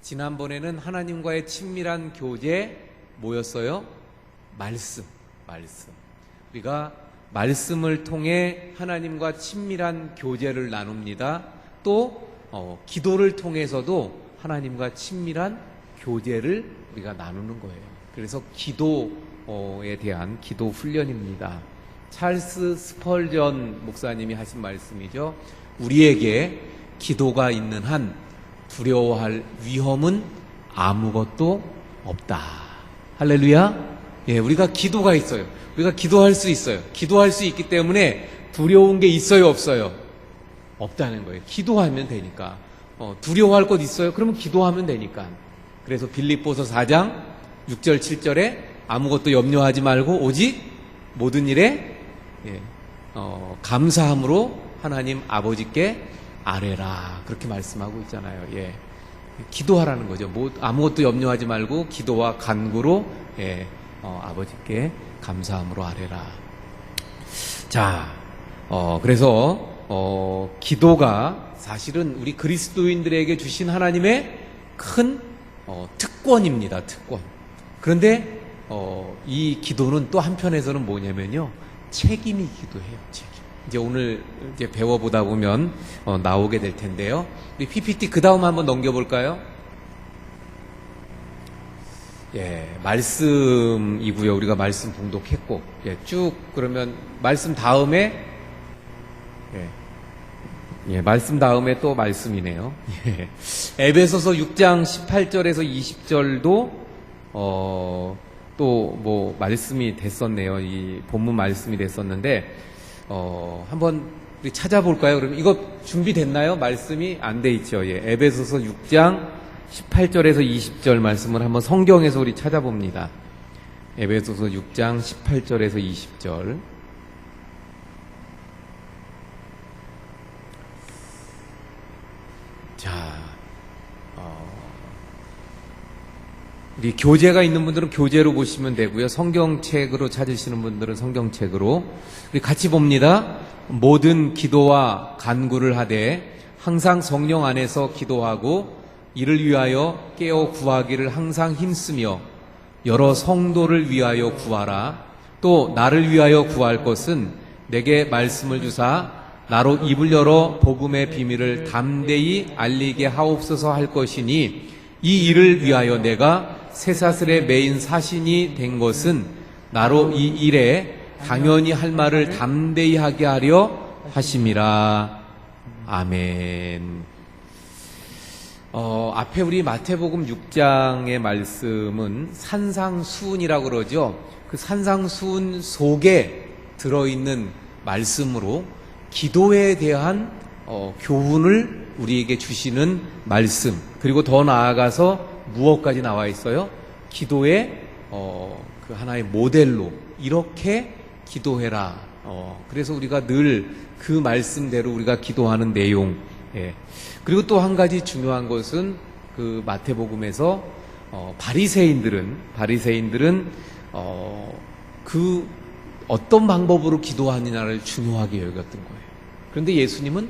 지난번에는 하나님과의 친밀한 교제 뭐였어요? 말씀. 우리가 말씀을 통해 하나님과 친밀한 교제를 나눕니다. 또 기도를 통해서도 하나님과 친밀한 교제를 우리가 나누는 거예요. 그래서 기도에 대한 기도 훈련입니다. 찰스 스펄전 목사님이 하신 말씀이죠. 우리에게 기도가 있는 한 두려워할 위험은 아무것도 없다. 할렐루야. 예, 우리가 기도가 있어요. 우리가 기도할 수 있어요. 기도할 수 있기 때문에 두려운 게 있어요, 없어요? 없다는 거예요. 기도하면 되니까. 두려워할 것 있어요? 그러면 기도하면 되니까. 그래서 빌립보서 4장 6절 7절에 아무것도 염려하지 말고 오직 모든 일에 감사함으로 하나님 아버지께 아뢰라. 그렇게 말씀하고 있잖아요. 예. 기도하라는 거죠. 아무것도 염려하지 말고 기도와 간구로 아버지께 감사함으로 아뢰라. 자, 그래서 기도가 사실은 우리 그리스도인들에게 주신 하나님의 큰 특권입니다. 특권. 그런데 이 기도는 또 한편에서는 뭐냐면요, 책임이기도 해요. 책임. 이제 오늘 이제 배워보다 보면 나오게 될 텐데요. 우리 PPT 그 다음 한번 넘겨볼까요? 예, 말씀이고요. 우리가 말씀 봉독했고, 쭉 그러면 말씀 다음에 말씀 다음에 또 말씀이네요. 에베소서 6장 18절에서 20절도 또 뭐 말씀이 됐었네요. 이 본문 말씀이 됐었는데 한번 우리 찾아볼까요? 그럼 이거 준비됐나요? 말씀이 안 돼 있죠. 에베소서 6장 18절에서 20절 말씀을 한번 성경에서 우리 찾아봅니다. 에베소서 6장 18절에서 20절. 자, 우리 교재가 있는 분들은 교재로 보시면 되고요. 성경책으로 찾으시는 분들은 성경책으로. 우리 같이 봅니다. 모든 기도와 간구를 하되 항상 성령 안에서 기도하고 이를 위하여 깨어 구하기를 항상 힘쓰며 여러 성도를 위하여 구하라. 또 나를 위하여 구할 것은 내게 말씀을 주사 나로 입을 열어 복음의 비밀을 담대히 알리게 하옵소서 할 것이니 이 일을 위하여 내가 쇠사슬에 매인 사신이 된 것은 나로 이 일에 당연히 할 말을 담대히 하게 하려 하심이라. 아멘. 앞에 우리 마태복음 6장의 말씀은 산상수훈이라고 그러죠. 그 산상수훈 속에 들어있는 말씀으로 기도에 대한 교훈을 우리에게 주시는 말씀, 그리고 더 나아가서 무엇까지 나와 있어요? 기도의 그 하나의 모델로 이렇게 기도해라. 그래서 우리가 늘 그 말씀대로 우리가 기도하는 내용. 그리고 또 한 가지 중요한 것은 그 마태복음에서 바리새인들은 그 어떤 방법으로 기도하느냐를 중요하게 여겼던 거예요. 그런데 예수님은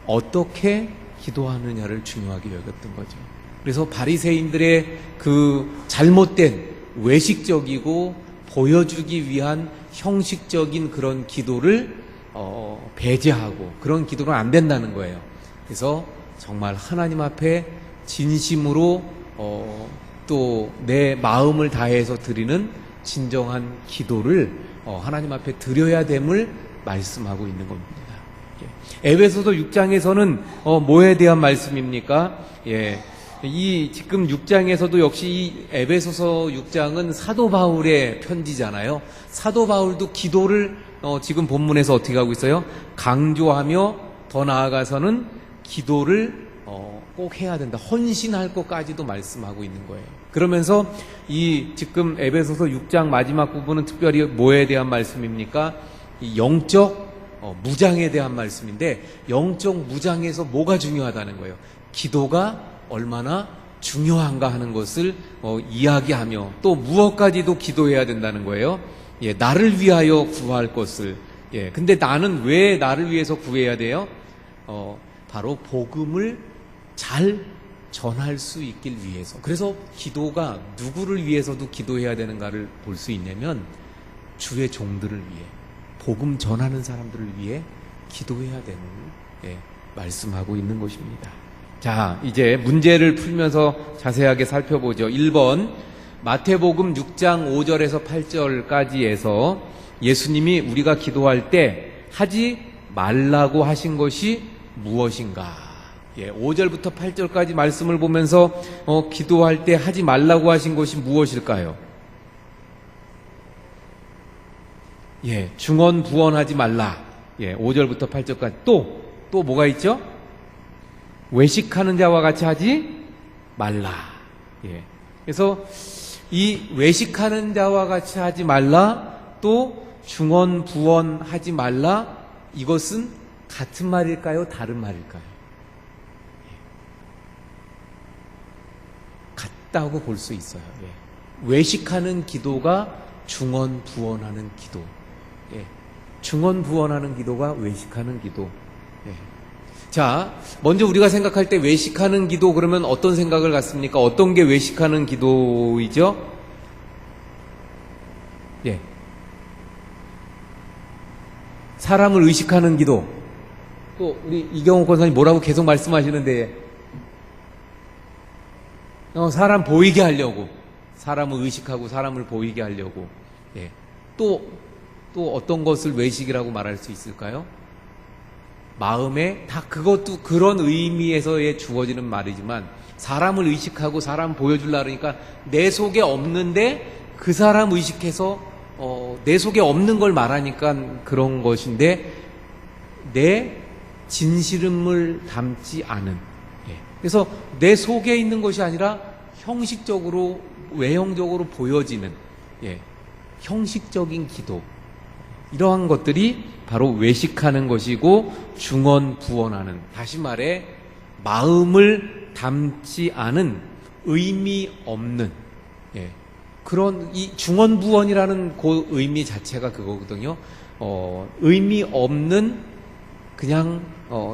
어떻게 기도하느냐를 중요하게 여겼던 거죠. 그래서 바리새인들의 그 잘못된 외식적이고 보여주기 위한 형식적인 그런 기도를 배제하고 그런 기도는 안 된다는 거예요. 그래서 정말 하나님 앞에 진심으로 또 내 마음을 다해서 드리는 진정한 기도를 하나님 앞에 드려야 됨을 말씀하고 있는 겁니다. 에베소서 6장에서는 뭐에 대한 말씀입니까? 이 지금 6장에서도 역시 이 에베소서 6장은 사도 바울의 편지잖아요. 사도 바울도 기도를 지금 본문에서 어떻게 하고 있어요? 강조하며 더 나아가서는 기도를 꼭 해야 된다. 헌신할 것까지도 말씀하고 있는 거예요. 그러면서 이 지금 에베소서 6장 마지막 부분은 특별히 뭐에 대한 말씀입니까? 이 영적 무장에 대한 말씀인데, 영적 무장에서 뭐가 중요하다는 거예요? 기도가 얼마나 중요한가 하는 것을 이야기하며 또 무엇까지도 기도해야 된다는 거예요. 나를 위하여 구할 것을. 근데 나는 왜 나를 위해서 구해야 돼요? 바로 복음을 잘 전할 수 있길 위해서. 그래서 기도가 누구를 위해서도 기도해야 되는가를 볼 수 있냐면 주의 종들을 위해, 복음 전하는 사람들을 위해 기도해야 되는, 말씀하고 있는 것입니다. 자, 이제 문제를 풀면서 자세하게 살펴보죠. 1번 마태복음 6장 5절에서 8절까지에서 예수님이 우리가 기도할 때 하지 말라고 하신 것이 무엇인가? 5절부터 8절까지 말씀을 보면서 기도할 때 하지 말라고 하신 것이 무엇일까요? 중언부언하지 말라. 5절부터 8절까지. 또 뭐가 있죠? 외식하는 자와 같이 하지 말라. 그래서 이 외식하는 자와 같이 하지 말라, 또 중언부언하지 말라, 이것은 같은 말일까요? 다른 말일까요? 같다고 볼 수 있어요. 외식하는 기도가 중언부언하는 기도. 중언부언하는 기도가 외식하는 기도. 자, 먼저 우리가 생각할 때 외식하는 기도 그러면 어떤 생각을 갖습니까? 어떤 게 외식하는 기도이죠? 사람을 의식하는 기도. 또 우리 이경호 권사님 뭐라고 계속 말씀하시는데, 사람 보이게 하려고, 사람을 의식하고 사람을 보이게 하려고. 또 어떤 것을 외식이라고 말할 수 있을까요? 마음에, 다 그것도 그런 의미에서의 주어지는 말이지만, 사람을 의식하고 사람 보여주려고 그러니까 내 속에 없는데 그 사람 의식해서 내 속에 없는 걸 말하니까 그런 것인데, 내 진실음을 담지 않은. 그래서 내 속에 있는 것이 아니라 형식적으로, 외형적으로 보여지는, 형식적인 기도. 이러한 것들이 바로 외식하는 것이고, 중언부언하는, 다시 말해 마음을 담지 않은, 의미 없는, 그런 이 중언부언이라는 그 의미 자체가 그거거든요. 의미 없는 그냥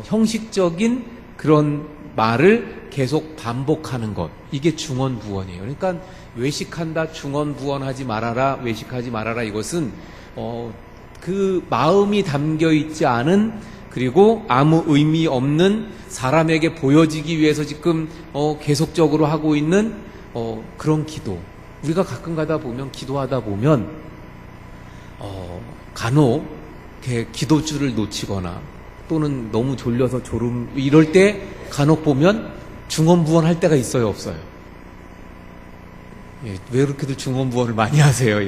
형식적인 그런 말을 계속 반복하는 것, 이게 중언부언이에요. 그러니까 외식한다, 중언부언하지 말아라, 외식하지 말아라, 이것은 그 마음이 담겨 있지 않은, 그리고 아무 의미 없는, 사람에게 보여지기 위해서 지금 계속적으로 하고 있는 그런 기도. 우리가 가끔 가다 보면, 기도하다 보면 간혹 이렇게 기도줄을 놓치거나 또는 너무 졸려서 졸음, 이럴 때 간혹 보면 중언부언할 때가 있어요, 없어요? 왜 그렇게들 중언부언을 많이 하세요?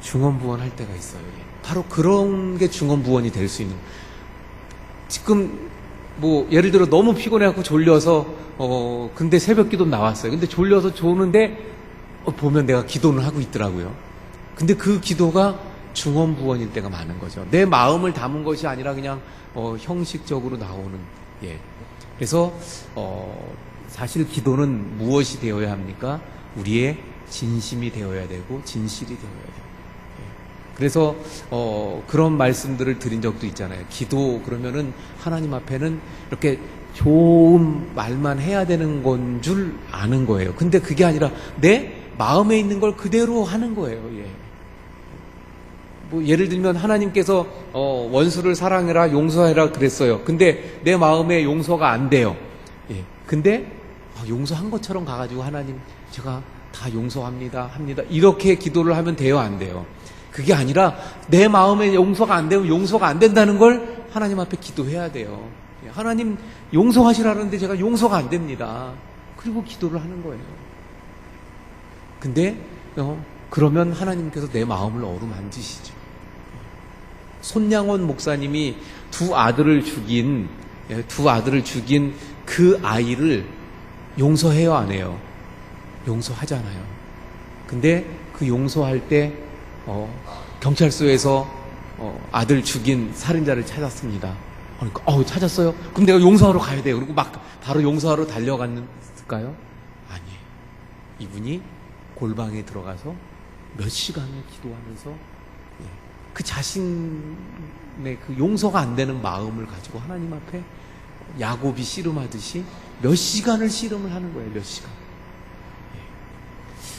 중언부언할 때가 있어요. 바로 그런 게 중언부언이 될 수 있는. 지금 뭐 예를 들어 너무 피곤해갖고 졸려서 근데 새벽 기도 나왔어요. 근데 졸려서 조는데 보면 내가 기도는 하고 있더라고요. 근데 그 기도가 중언부언일 때가 많은 거죠. 내 마음을 담은 것이 아니라 그냥 형식적으로 나오는. 그래서 사실 기도는 무엇이 되어야 합니까? 우리의 진심이 되어야 되고 진실이 되어야 돼요. 그래서 그런 말씀들을 드린 적도 있잖아요. 기도 그러면은 하나님 앞에는 이렇게 좋은 말만 해야 되는 건 줄 아는 거예요. 근데 그게 아니라 내 마음에 있는 걸 그대로 하는 거예요. 뭐 예를 들면 하나님께서 원수를 사랑해라, 용서해라 그랬어요. 근데 내 마음에 용서가 안 돼요. 근데 용서한 것처럼 가가지고 하나님 제가 다 용서합니다 이렇게 기도를 하면 돼요, 안 돼요? 그게 아니라 내 마음에 용서가 안 되면 용서가 안 된다는 걸 하나님 앞에 기도해야 돼요. 하나님 용서하시라는데 제가 용서가 안 됩니다. 그리고 기도를 하는 거예요. 근데 그러면 하나님께서 내 마음을 어루만지시죠. 손양원 목사님이 두 아들을 죽인 그 아이를 용서해요, 안 해요? 용서하잖아요. 근데 그 용서할 때 경찰서에서 아들 죽인 살인자를 찾았습니다. 그러니까 찾았어요? 그럼 내가 용서하러 가야 돼요. 그리고 막 바로 용서하러 달려갔을까요? 아니에요. 이분이 골방에 들어가서 몇 시간을 기도하면서 그 자신의 그 용서가 안 되는 마음을 가지고 하나님 앞에 야곱이 씨름하듯이 몇 시간을 씨름을 하는 거예요. 몇 시간.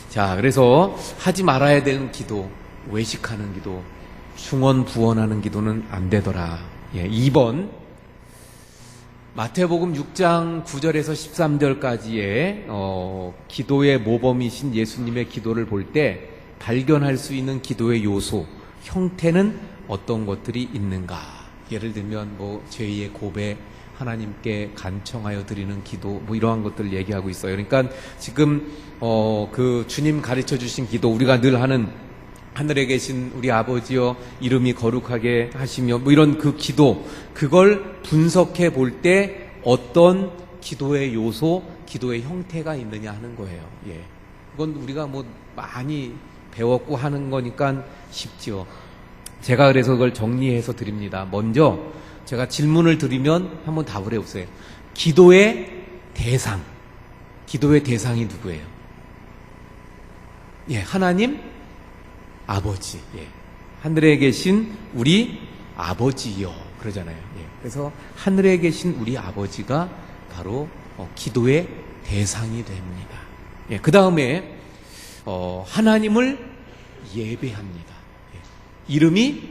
자, 그래서 하지 말아야 되는 기도, 외식하는 기도, 중언부언하는 기도는 안 되더라. 2번 마태복음 6장 9절에서 13절까지의 기도의 모범이신 예수님의 기도를 볼 때 발견할 수 있는 기도의 요소, 형태는 어떤 것들이 있는가? 예를 들면 죄의 고백, 하나님께 간청하여 드리는 기도, 이러한 것들을 얘기하고 있어요. 그러니까 지금 그 주님 가르쳐 주신 기도, 우리가 늘 하는 하늘에 계신 우리 아버지여 이름이 거룩하게 하시며 이런 그 기도, 그걸 분석해 볼 때 어떤 기도의 요소, 기도의 형태가 있느냐 하는 거예요. 그건 우리가 많이 배웠고 하는 거니까 쉽죠. 제가 그래서 그걸 정리해서 드립니다. 먼저 제가 질문을 드리면 한번 답을 해보세요. 기도의 대상이 누구예요? 하나님 아버지. 하늘에 계신 우리 아버지요. 그러잖아요. 그래서 하늘에 계신 우리 아버지가 바로 기도의 대상이 됩니다. 그 다음에 하나님을 예배합니다. 이름이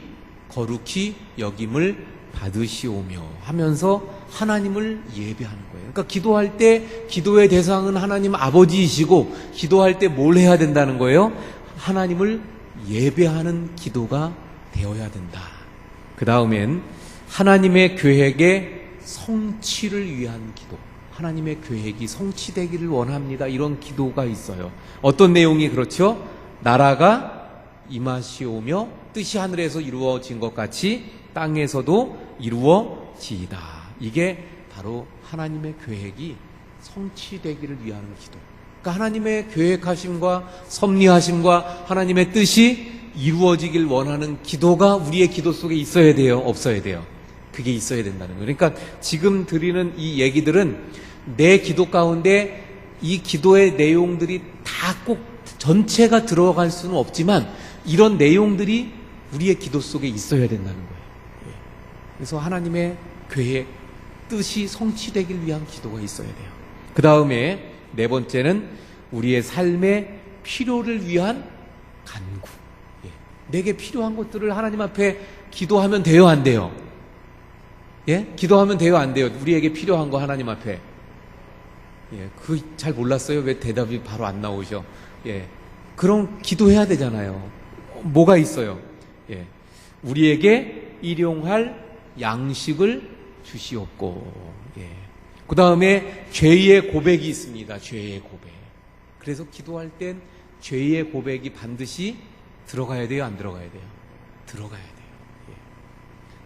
거룩히 여김을 받으시오며 하면서 하나님을 예배하는 거예요. 그러니까 기도할 때 기도의 대상은 하나님 아버지이시고, 기도할 때 뭘 해야 된다는 거예요? 하나님을 예배하는 기도가 되어야 된다. 그 다음엔 하나님의 계획의 성취를 위한 기도, 하나님의 계획이 성취되기를 원합니다. 이런 기도가 있어요. 어떤 내용이 그렇죠? 나라가 임하시오며 뜻이 하늘에서 이루어진 것 같이 땅에서도 이루어지이다. 이게 바로 하나님의 계획이 성취되기를 위한 기도. 그러니까 하나님의 계획하심과 섭리하심과 하나님의 뜻이 이루어지길 원하는 기도가 우리의 기도 속에 있어야 돼요? 없어야 돼요? 그게 있어야 된다는 거예요. 그러니까 지금 드리는 이 얘기들은 내 기도 가운데 이 기도의 내용들이 다 꼭 전체가 들어갈 수는 없지만 이런 내용들이 우리의 기도 속에 있어야 된다는 거예요. 그래서 하나님의 계획, 뜻이 성취되길 위한 기도가 있어야 돼요. 그 다음에 네 번째는 우리의 삶의 필요를 위한 간구. 내게 필요한 것들을 하나님 앞에 기도하면 돼요, 안 돼요? 기도하면 돼요, 안 돼요? 우리에게 필요한 거 하나님 앞에. 잘 몰랐어요? 왜 대답이 바로 안 나오죠? 그럼 기도해야 되잖아요. 뭐가 있어요? 우리에게 일용할 양식을 주시옵고. 그 다음에 죄의 고백이 있습니다. 죄의 고백. 그래서 기도할 땐 죄의 고백이 반드시 들어가야 돼요, 안 들어가야 돼요? 들어가야 돼요.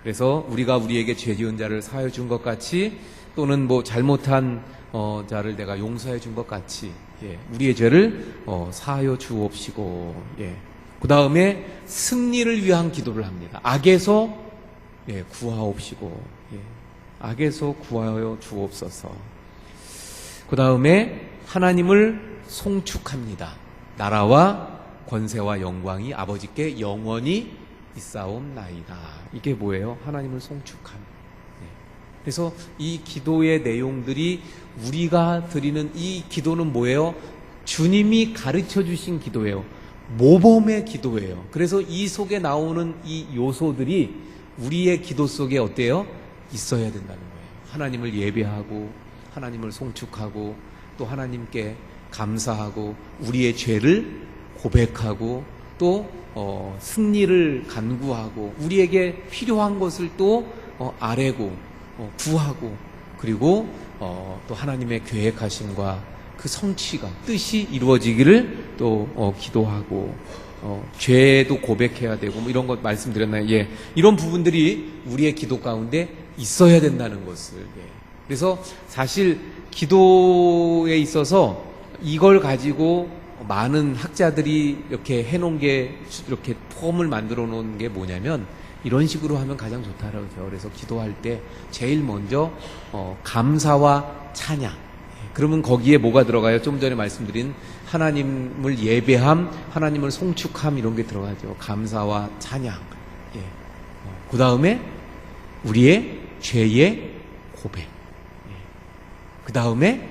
그래서 우리가 우리에게 죄 지은 자를 사하여 준 것 같이, 또는 잘못한 자를 내가 용서해 준 것 같이, 우리의 죄를 사하여 주옵시고. 그 다음에 승리를 위한 기도를 합니다. 악에서 구하옵시고. 악에서 구하여 주옵소서. 그 다음에 하나님을 송축합니다. 나라와 권세와 영광이 아버지께 영원히 있사옵나이다. 이게 뭐예요? 하나님을 송축함. 그래서 이 기도의 내용들이, 우리가 드리는 이 기도는 뭐예요? 주님이 가르쳐 주신 기도예요. 모범의 기도예요. 그래서 이 속에 나오는 이 요소들이 우리의 기도 속에 어때요? 있어야 된다는 거예요. 하나님을 예배하고, 하나님을 송축하고, 또 하나님께 감사하고, 우리의 죄를 고백하고, 또 승리를 간구하고, 우리에게 필요한 것을 또 아뢰고 구하고, 그리고 또 하나님의 계획하심과 그 성취가, 뜻이 이루어지기를 또 기도하고, 죄도 고백해야 되고, 이런 것 말씀드렸나요? 이런 부분들이 우리의 기도 가운데 있어야 된다는 것을. 그래서 사실 기도에 있어서 이걸 가지고 많은 학자들이 이렇게 해놓은 게, 이렇게 폼을 만들어 놓은 게 뭐냐면, 이런 식으로 하면 가장 좋다라고 그러죠. 그래서 기도할 때 제일 먼저 감사와 찬양. 그러면 거기에 뭐가 들어가요? 좀 전에 말씀드린 하나님을 예배함, 하나님을 송축함, 이런 게 들어가죠. 감사와 찬양. 그 다음에 우리의 죄의 고백. 그 다음에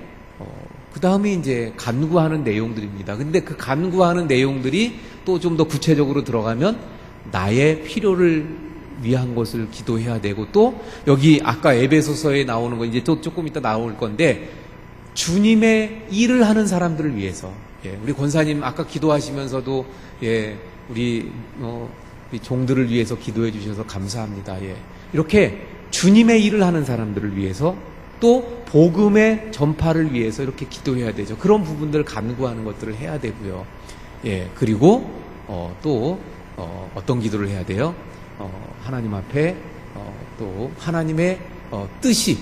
이제 간구하는 내용들입니다. 근데 그 간구하는 내용들이 또 좀 더 구체적으로 들어가면 나의 필요를 위한 것을 기도해야 되고, 또 여기 아까 에베소서에 나오는 거 이제 또 조금 이따 나올 건데, 주님의 일을 하는 사람들을 위해서, 우리 권사님 아까 기도하시면서도 우리 종들을 위해서 기도해 주셔서 감사합니다. 이렇게 주님의 일을 하는 사람들을 위해서, 또 복음의 전파를 위해서 이렇게 기도해야 되죠. 그런 부분들을 간구하는 것들을 해야 되고요. 그리고 또 어떤 기도를 해야 돼요? 하나님 앞에 또 하나님의 뜻이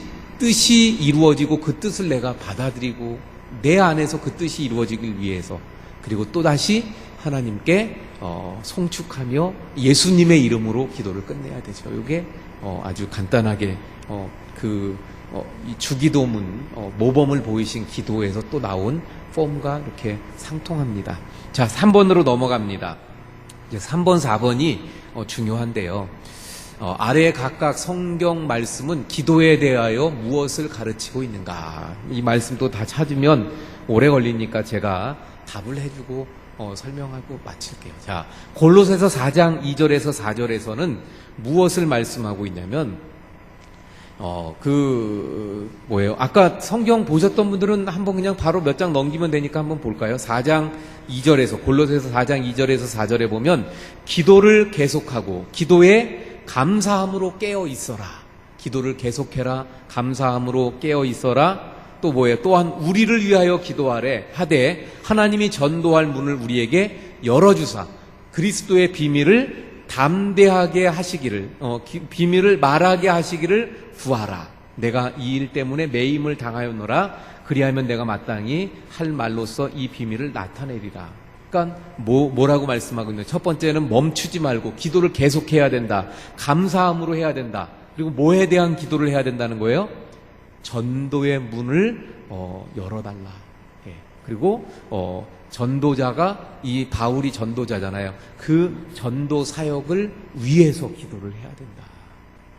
이루어지고, 그 뜻을 내가 받아들이고 내 안에서 그 뜻이 이루어지길 위해서, 그리고 또다시 하나님께 송축하며 예수님의 이름으로 기도를 끝내야 되죠. 이게 아주 간단하게 이 주기도문, 모범을 보이신 기도에서 또 나온 폼과 이렇게 상통합니다. 자, 3번으로 넘어갑니다. 이제 3번, 4번이 중요한데요. 아래의 각각 성경 말씀은 기도에 대하여 무엇을 가르치고 있는가? 이 말씀도 다 찾으면 오래 걸리니까 제가 답을 해주고 설명하고 마칠게요. 자, 골로새서 4장 2절에서 4절에서는 무엇을 말씀하고 있냐면, 아까 성경 보셨던 분들은 한번 그냥 바로 몇 장 넘기면 되니까 한번 볼까요? 4장 2절에서, 골로새서 4장 2절에서 4절에 보면, 기도를 계속하고 기도에 감사함으로 깨어 있어라. 기도를 계속해라. 감사함으로 깨어 있어라. 또 또한 우리를 위하여 기도하래 하되 하나님이 전도할 문을 우리에게 열어주사 그리스도의 비밀을 담대하게 하시기를, 비밀을 말하게 하시기를 구하라. 내가 이 일 때문에 매임을 당하였노라. 그리하면 내가 마땅히 할 말로써 이 비밀을 나타내리라. 그러니까 뭐라고 말씀하고 있나요? 첫 번째는 멈추지 말고 기도를 계속해야 된다. 감사함으로 해야 된다. 그리고 뭐에 대한 기도를 해야 된다는 거예요? 전도의 문을 열어달라. 그리고 전도자가, 이 바울이 전도자잖아요. 그 전도 사역을 위해서 기도를 해야 된다.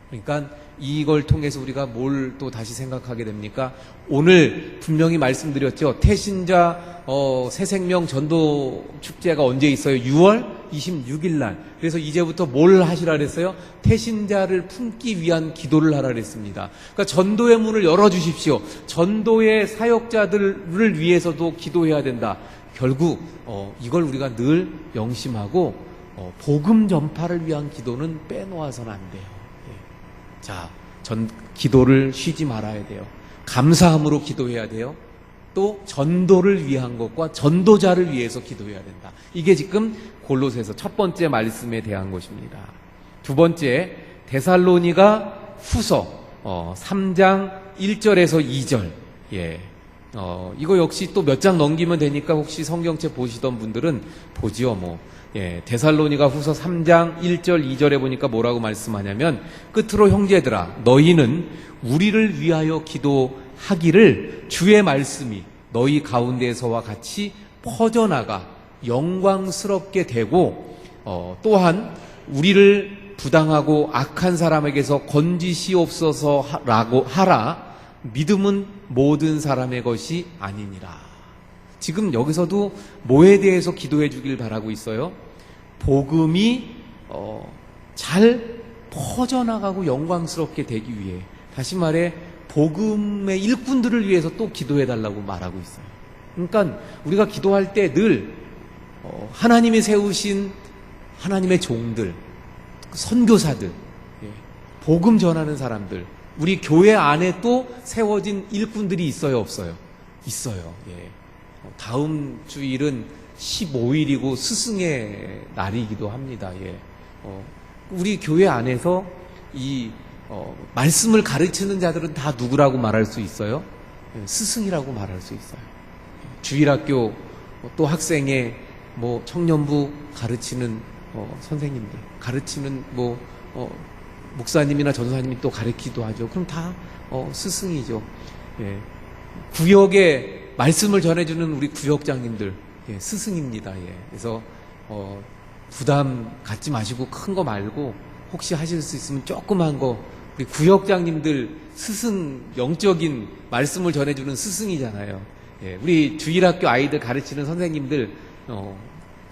그러니까 이걸 통해서 우리가 뭘 또 다시 생각하게 됩니까? 오늘 분명히 말씀드렸죠. 태신자 새생명 전도 축제가 언제 있어요? 6월 26일 날. 그래서 이제부터 뭘 하시라 그랬어요? 태신자를 품기 위한 기도를 하라 그랬습니다. 그러니까 전도의 문을 열어주십시오. 전도의 사역자들을 위해서도 기도해야 된다. 결국 이걸 우리가 늘 명심하고 복음 전파를 위한 기도는 빼놓아서는 안 돼요. 자, 기도를 쉬지 말아야 돼요. 감사함으로 기도해야 돼요. 또 전도를 위한 것과 전도자를 위해서 기도해야 된다. 이게 지금 골로새서 첫 번째 말씀에 대한 것입니다. 두 번째, 데살로니가 후서 3장 1절에서 2절. 이거 역시 또 몇 장 넘기면 되니까 혹시 성경책 보시던 분들은 보지요. 데살로니가 후서 3장 1절 2절에 보니까 뭐라고 말씀하냐면, 끝으로 형제들아 너희는 우리를 위하여 기도하기를 주의 말씀이 너희 가운데서와 같이 퍼져나가 영광스럽게 되고, 또한 우리를 부당하고 악한 사람에게서 건지시옵소서라고 하라. 믿음은 모든 사람의 것이 아니니라. 지금 여기서도 뭐에 대해서 기도해 주길 바라고 있어요? 복음이 잘 퍼져나가고 영광스럽게 되기 위해, 다시 말해 복음의 일꾼들을 위해서 또 기도해 달라고 말하고 있어요. 그러니까 우리가 기도할 때 늘 하나님이 세우신 하나님의 종들, 선교사들, 복음 전하는 사람들, 우리 교회 안에 또 세워진 일꾼들이 있어요, 없어요? 있어요. 다음 주일은 15일이고 스승의 날이기도 합니다. 우리 교회 안에서 이 말씀을 가르치는 자들은 다 누구라고 말할 수 있어요? 스승이라고 말할 수 있어요. 주일학교 또 학생의 청년부 가르치는 선생님들, 가르치는 목사님이나 전도사님이 또 가르치기도 하죠. 그럼 다 스승이죠. 구역에 말씀을 전해주는 우리 구역장님들, 스승입니다. 그래서 부담 갖지 마시고 큰 거 말고 혹시 하실 수 있으면 조그만 거 우리 구역장님들 스승, 영적인 말씀을 전해주는 스승이잖아요. 예, 우리 주일학교 아이들 가르치는 선생님들,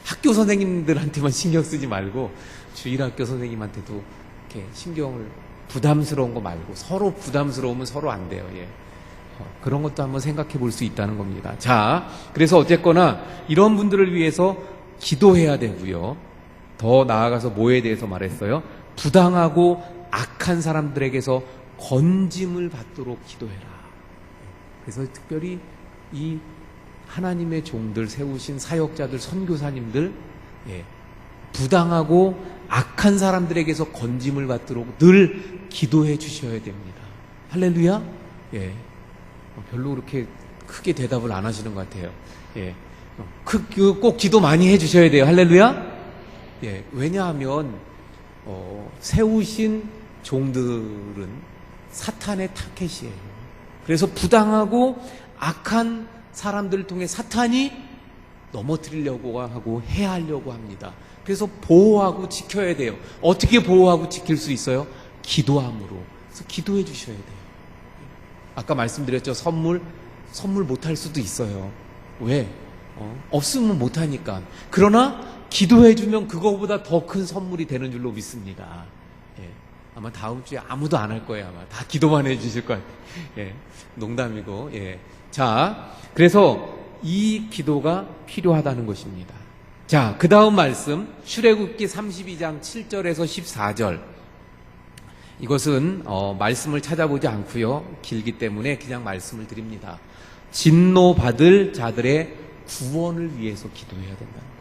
학교 선생님들한테만 신경 쓰지 말고 주일학교 선생님한테도 이렇게 신경을, 부담스러운 거 말고 서로 부담스러우면 서로 안 돼요. 예. 그런 것도 한번 생각해 볼 수 있다는 겁니다. 자, 그래서 어쨌거나 이런 분들을 위해서 기도해야 되고요. 더 나아가서 뭐에 대해서 말했어요? 부당하고 악한 사람들에게서 건짐을 받도록 기도해라. 그래서 특별히 이 하나님의 종들 세우신 사역자들, 선교사님들, 예, 부당하고 악한 사람들에게서 건짐을 받도록 늘 기도해 주셔야 됩니다. 할렐루야? 예. 별로 그렇게 크게 대답을 안 하시는 것 같아요. 예. 꼭 기도 많이 해 주셔야 돼요. 할렐루야? 예. 왜냐하면, 세우신 종들은 사탄의 타켓이에요. 그래서 부당하고 악한 사람들을 통해 사탄이 넘어뜨리려고 하고 해하려고 합니다. 그래서 보호하고 지켜야 돼요. 어떻게 보호하고 지킬 수 있어요? 기도함으로. 그래서 기도해 주셔야 돼요. 아까 말씀드렸죠. 선물 못할 수도 있어요. 왜? 없으면 못하니까. 그러나 기도해 주면 그거보다 더 큰 선물이 되는 줄로 믿습니다. 예. 아마 다음 주에 아무도 안 할 거예요. 아마 다 기도만 해 주실 거예요. 예. 농담이고. 예. 자, 그래서 이 기도가 필요하다는 것입니다. 자, 그 다음 말씀 출애굽기 32장 7절에서 14절. 이것은 말씀을 찾아보지 않고요. 길기 때문에 그냥 말씀을 드립니다. 진노받을 자들의 구원을 위해서 기도해야 된다는 거예요.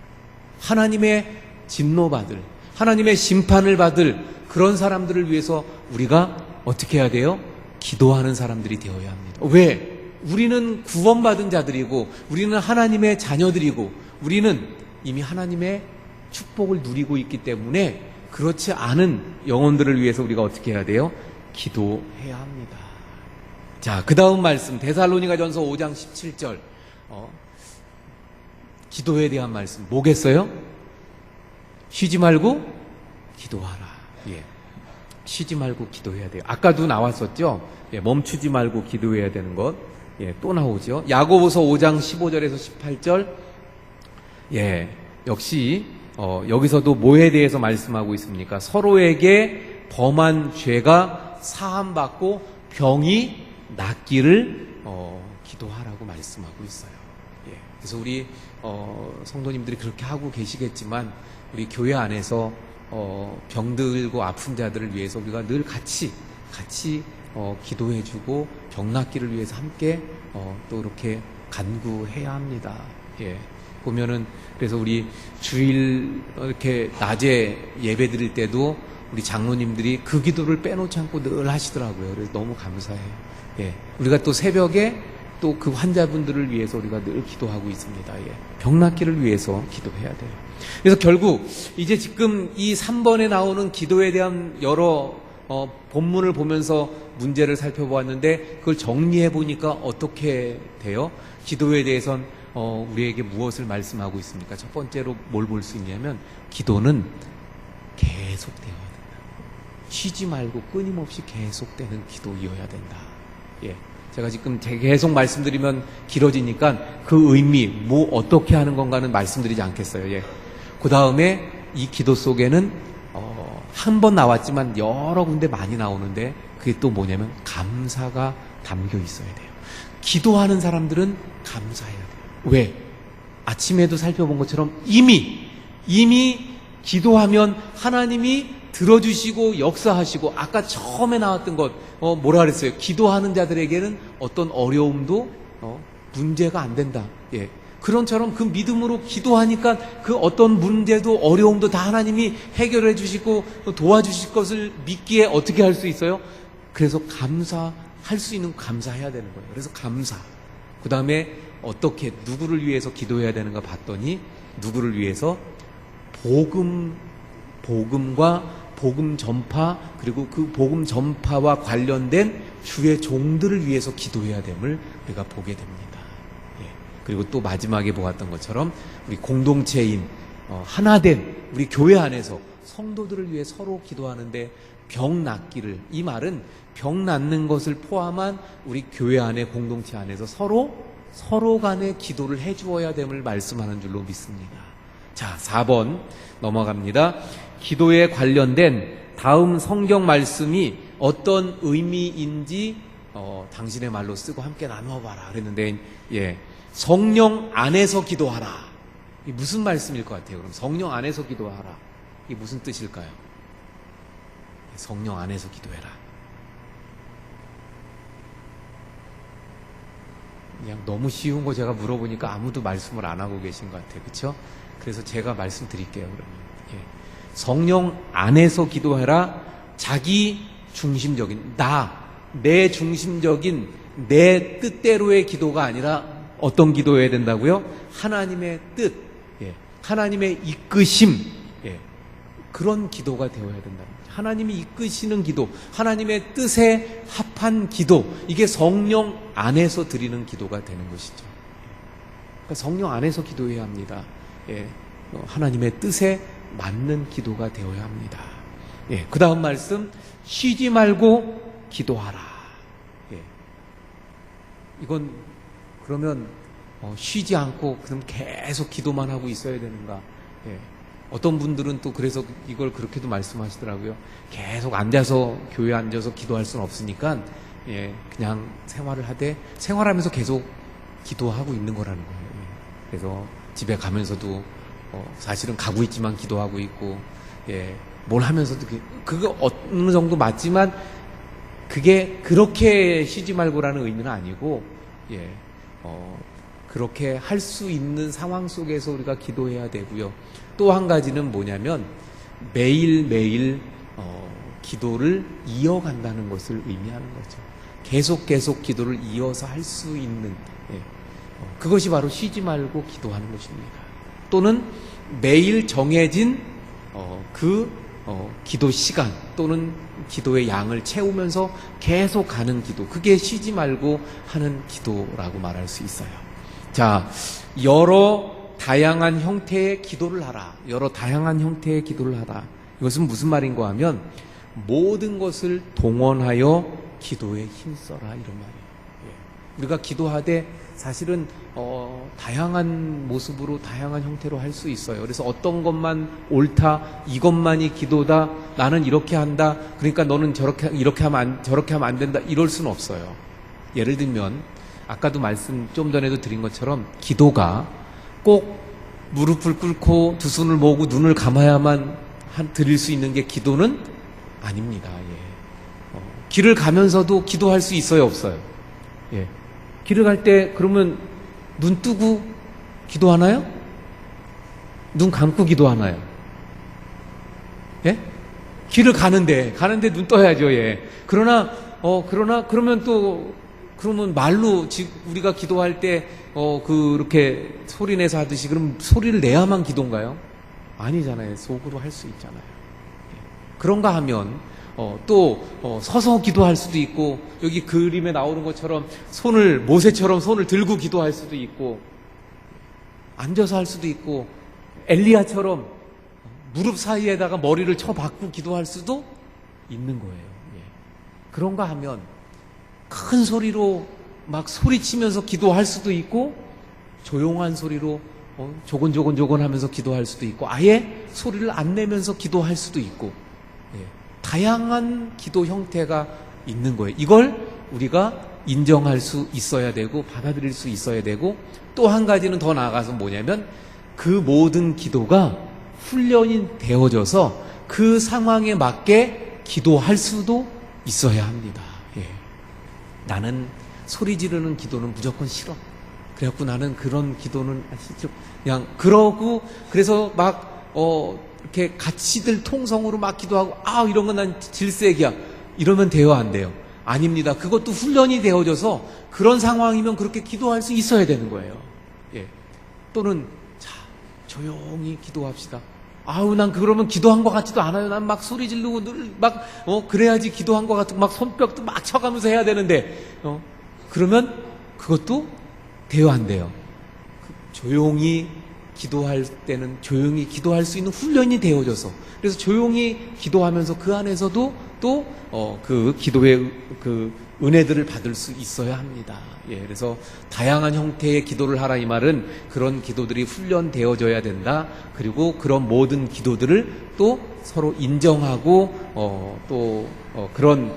하나님의 진노받을, 하나님의 심판을 받을 그런 사람들을 위해서 우리가 어떻게 해야 돼요? 기도하는 사람들이 되어야 합니다. 왜? 우리는 구원받은 자들이고 우리는 하나님의 자녀들이고 우리는 이미 하나님의 축복을 누리고 있기 때문에 그렇지 않은 영혼들을 위해서 우리가 어떻게 해야 돼요? 기도해야 합니다. 자, 그 다음 말씀 데살로니가전서 5장 17절 기도에 대한 말씀 뭐겠어요? 쉬지 말고 기도하라. 예, 쉬지 말고 기도해야 돼요. 아까도 나왔었죠? 예, 멈추지 말고 기도해야 되는 것. 예, 또 나오죠. 야고보서 5장 15절에서 18절. 예, 역시 여기서도 뭐에 대해서 말씀하고 있습니까? 서로에게 범한 죄가 사함받고 병이 낫기를 기도하라고 말씀하고 있어요. 예, 그래서 우리 성도님들이 그렇게 하고 계시겠지만 우리 교회 안에서 병들고 아픈 자들을 위해서 우리가 늘 같이 기도해주고 병 낫기를 위해서 함께 또 이렇게 간구해야 합니다. 예. 보면은 그래서 우리 주일 이렇게 낮에 예배 드릴 때도 우리 장로님들이 그 기도를 빼놓지 않고 늘 하시더라고요. 그래서 너무 감사해요. 예. 우리가 또 새벽에 또 그 환자분들을 위해서 우리가 늘 기도하고 있습니다. 예. 병 낫기를 위해서 기도해야 돼요. 그래서 결국 이제 지금 이 3번에 나오는 기도에 대한 여러 본문을 보면서 문제를 살펴보았는데 그걸 정리해 보니까 어떻게 돼요? 기도에 대해선 우리에게 무엇을 말씀하고 있습니까? 첫 번째로 뭘 볼 수 있냐면 기도는 계속되어야 된다. 쉬지 말고 끊임없이 계속되는 기도이어야 된다. 예, 제가 지금 계속 말씀드리면 길어지니까 그 의미, 뭐 어떻게 하는 건가는 말씀드리지 않겠어요. 예. 그 다음에 이 기도 속에는 한 번 나왔지만 여러 군데 많이 나오는데 그게 또 뭐냐면 감사가 담겨 있어야 돼요. 기도하는 사람들은 감사해야 돼요. 왜? 아침에도 살펴본 것처럼 이미 기도하면 하나님이 들어주시고 역사하시고 아까 처음에 나왔던 것 뭐라 그랬어요? 기도하는 자들에게는 어떤 어려움도 문제가 안 된다. 예. 그런처럼 그 믿음으로 기도하니까 그 어떤 문제도 어려움도 다 하나님이 해결해 주시고 도와주실 것을 믿기에 어떻게 할 수 있어요? 그래서 감사할 수 있는 감사해야 되는 거예요. 그래서 감사. 그 다음에 어떻게 누구를 위해서 기도해야 되는가 봤더니 누구를 위해서 복음과 복음 전파 그리고 그 복음 전파와 관련된 주의 종들을 위해서 기도해야 됨을 우리가 보게 됩니다. 예. 그리고 또 마지막에 보았던 것처럼 우리 공동체인 하나된 우리 교회 안에서 성도들을 위해 서로 기도하는데 병 낫기를, 이 말은 병 낫는 것을 포함한 우리 교회 안에 공동체 안에서 서로 간에 기도를 해주어야 됨을 말씀하는 줄로 믿습니다. 자, 4번 넘어갑니다. 기도에 관련된 다음 성경 말씀이 어떤 의미인지 당신의 말로 쓰고 함께 나누어봐라 그랬는데, 성령 안에서 기도하라. 이 무슨 말씀일 것 같아요? 그럼 성령 안에서 기도하라, 이게 무슨 뜻일까요? 성령 안에서 기도해라. 그냥 너무 쉬운 거 제가 물어보니까 아무도 말씀을 안 하고 계신 것 같아요. 그렇죠? 그래서 제가 말씀드릴게요. 그러면 성령 안에서 기도해라. 자기 중심적인, 내 중심적인 내 뜻대로의 기도가 아니라 어떤 기도해야 된다고요? 하나님의 뜻, 하나님의 이끄심, 그런 기도가 되어야 된다. 하나님이 이끄시는 기도, 하나님의 뜻에 합한 기도, 이게 성령 안에서 드리는 기도가 되는 것이죠. 그러니까 성령 안에서 기도해야 합니다. 하나님의 뜻에 맞는 기도가 되어야 합니다. 그 다음 말씀, 쉬지 말고 기도하라. 이건 그러면 쉬지 않고 그럼 계속 기도만 하고 있어야 되는가? 어떤 분들은 또 그래서 이걸 그렇게도 말씀하시더라고요. 계속 앉아서 교회에 앉아서 기도할 수는 없으니까 그냥 생활하면서 계속 기도하고 있는 거라는 거예요. 그래서 집에 가면서도 사실은 가고 있지만 기도하고 있고, 뭘 하면서도 그거 어느 정도 맞지만 그게 그렇게 쉬지 말고라는 의미는 아니고, 그렇게 할 수 있는 상황 속에서 우리가 기도해야 되고요. 또 한 가지는 뭐냐면 매일매일 기도를 이어간다는 것을 의미하는 거죠. 계속 기도를 이어서 할 수 있는, 그것이 바로 쉬지 말고 기도하는 것입니다. 또는 매일 정해진 기도 시간 또는 기도의 양을 채우면서 계속 가는 기도, 그게 쉬지 말고 하는 기도라고 말할 수 있어요. 자, 여러 다양한 형태의 기도를 하라. 여러 다양한 형태의 기도를 하라. 이것은 무슨 말인가 하면 모든 것을 동원하여 기도에 힘써라, 이런 말이에요. 우리가 기도하되 사실은 다양한 모습으로 다양한 형태로 할 수 있어요. 그래서 어떤 것만 옳다, 이것만이 기도다, 나는 이렇게 한다, 그러니까 너는 저렇게 하면 안 된다, 이럴 수는 없어요. 예를 들면 아까도 말씀 좀 전에도 드린 것처럼 기도가 꼭 무릎을 꿇고 두 손을 모으고 눈을 감아야만 드릴 수 있는 게 기도는 아닙니다. 길을 가면서도 기도할 수 있어요, 없어요? 길을 갈 때 그러면 눈 뜨고 기도하나요? 눈 감고 기도하나요? 길을 가는데 눈 떠야죠. 그러면 말로 우리가 기도할 때 그렇게 소리 내서 하듯이 그럼 소리를 내야만 기도인가요? 아니잖아요. 속으로 할 수 있잖아요. 그런가 하면 또 서서 기도할 수도 있고, 여기 그림에 나오는 것처럼 모세처럼 손을 들고 기도할 수도 있고, 앉아서 할 수도 있고, 엘리야처럼 무릎 사이에다가 머리를 쳐박고 기도할 수도 있는 거예요. 그런가 하면 큰 소리로 막 소리치면서 기도할 수도 있고, 조용한 소리로 조곤조곤 하면서 기도할 수도 있고, 아예 소리를 안 내면서 기도할 수도 있고, 다양한 기도 형태가 있는 거예요. 이걸 우리가 인정할 수 있어야 되고 받아들일 수 있어야 되고, 또 한 가지는 더 나아가서 뭐냐면 그 모든 기도가 훈련이 되어져서 그 상황에 맞게 기도할 수도 있어야 합니다. 나는 소리 지르는 기도는 무조건 싫어. 그래갖고 나는 그런 기도는 싫어. 그냥 그러고, 그래서 막 이렇게 같이들 통성으로 막 기도하고, 이런 건 난 질색이야, 이러면 돼요, 안 돼요? 아닙니다. 그것도 훈련이 되어져서 그런 상황이면 그렇게 기도할 수 있어야 되는 거예요. 또는 조용히 기도합시다. 난 그러면 기도한 것 같지도 않아요. 난 막 소리 지르고 그래야지 기도한 것 같고, 막 손뼉도 막 쳐가면서 해야 되는데, 그러면 그것도 돼요, 안 돼요? 조용히 기도할 때는 조용히 기도할 수 있는 훈련이 되어져서, 그래서 조용히 기도하면서 그 안에서도 또 그 기도의 그 은혜들을 받을 수 있어야 합니다. 예, 그래서 다양한 형태의 기도를 하라 이 말은 그런 기도들이 훈련되어져야 된다. 그리고 그런 모든 기도들을 또 서로 인정하고 그런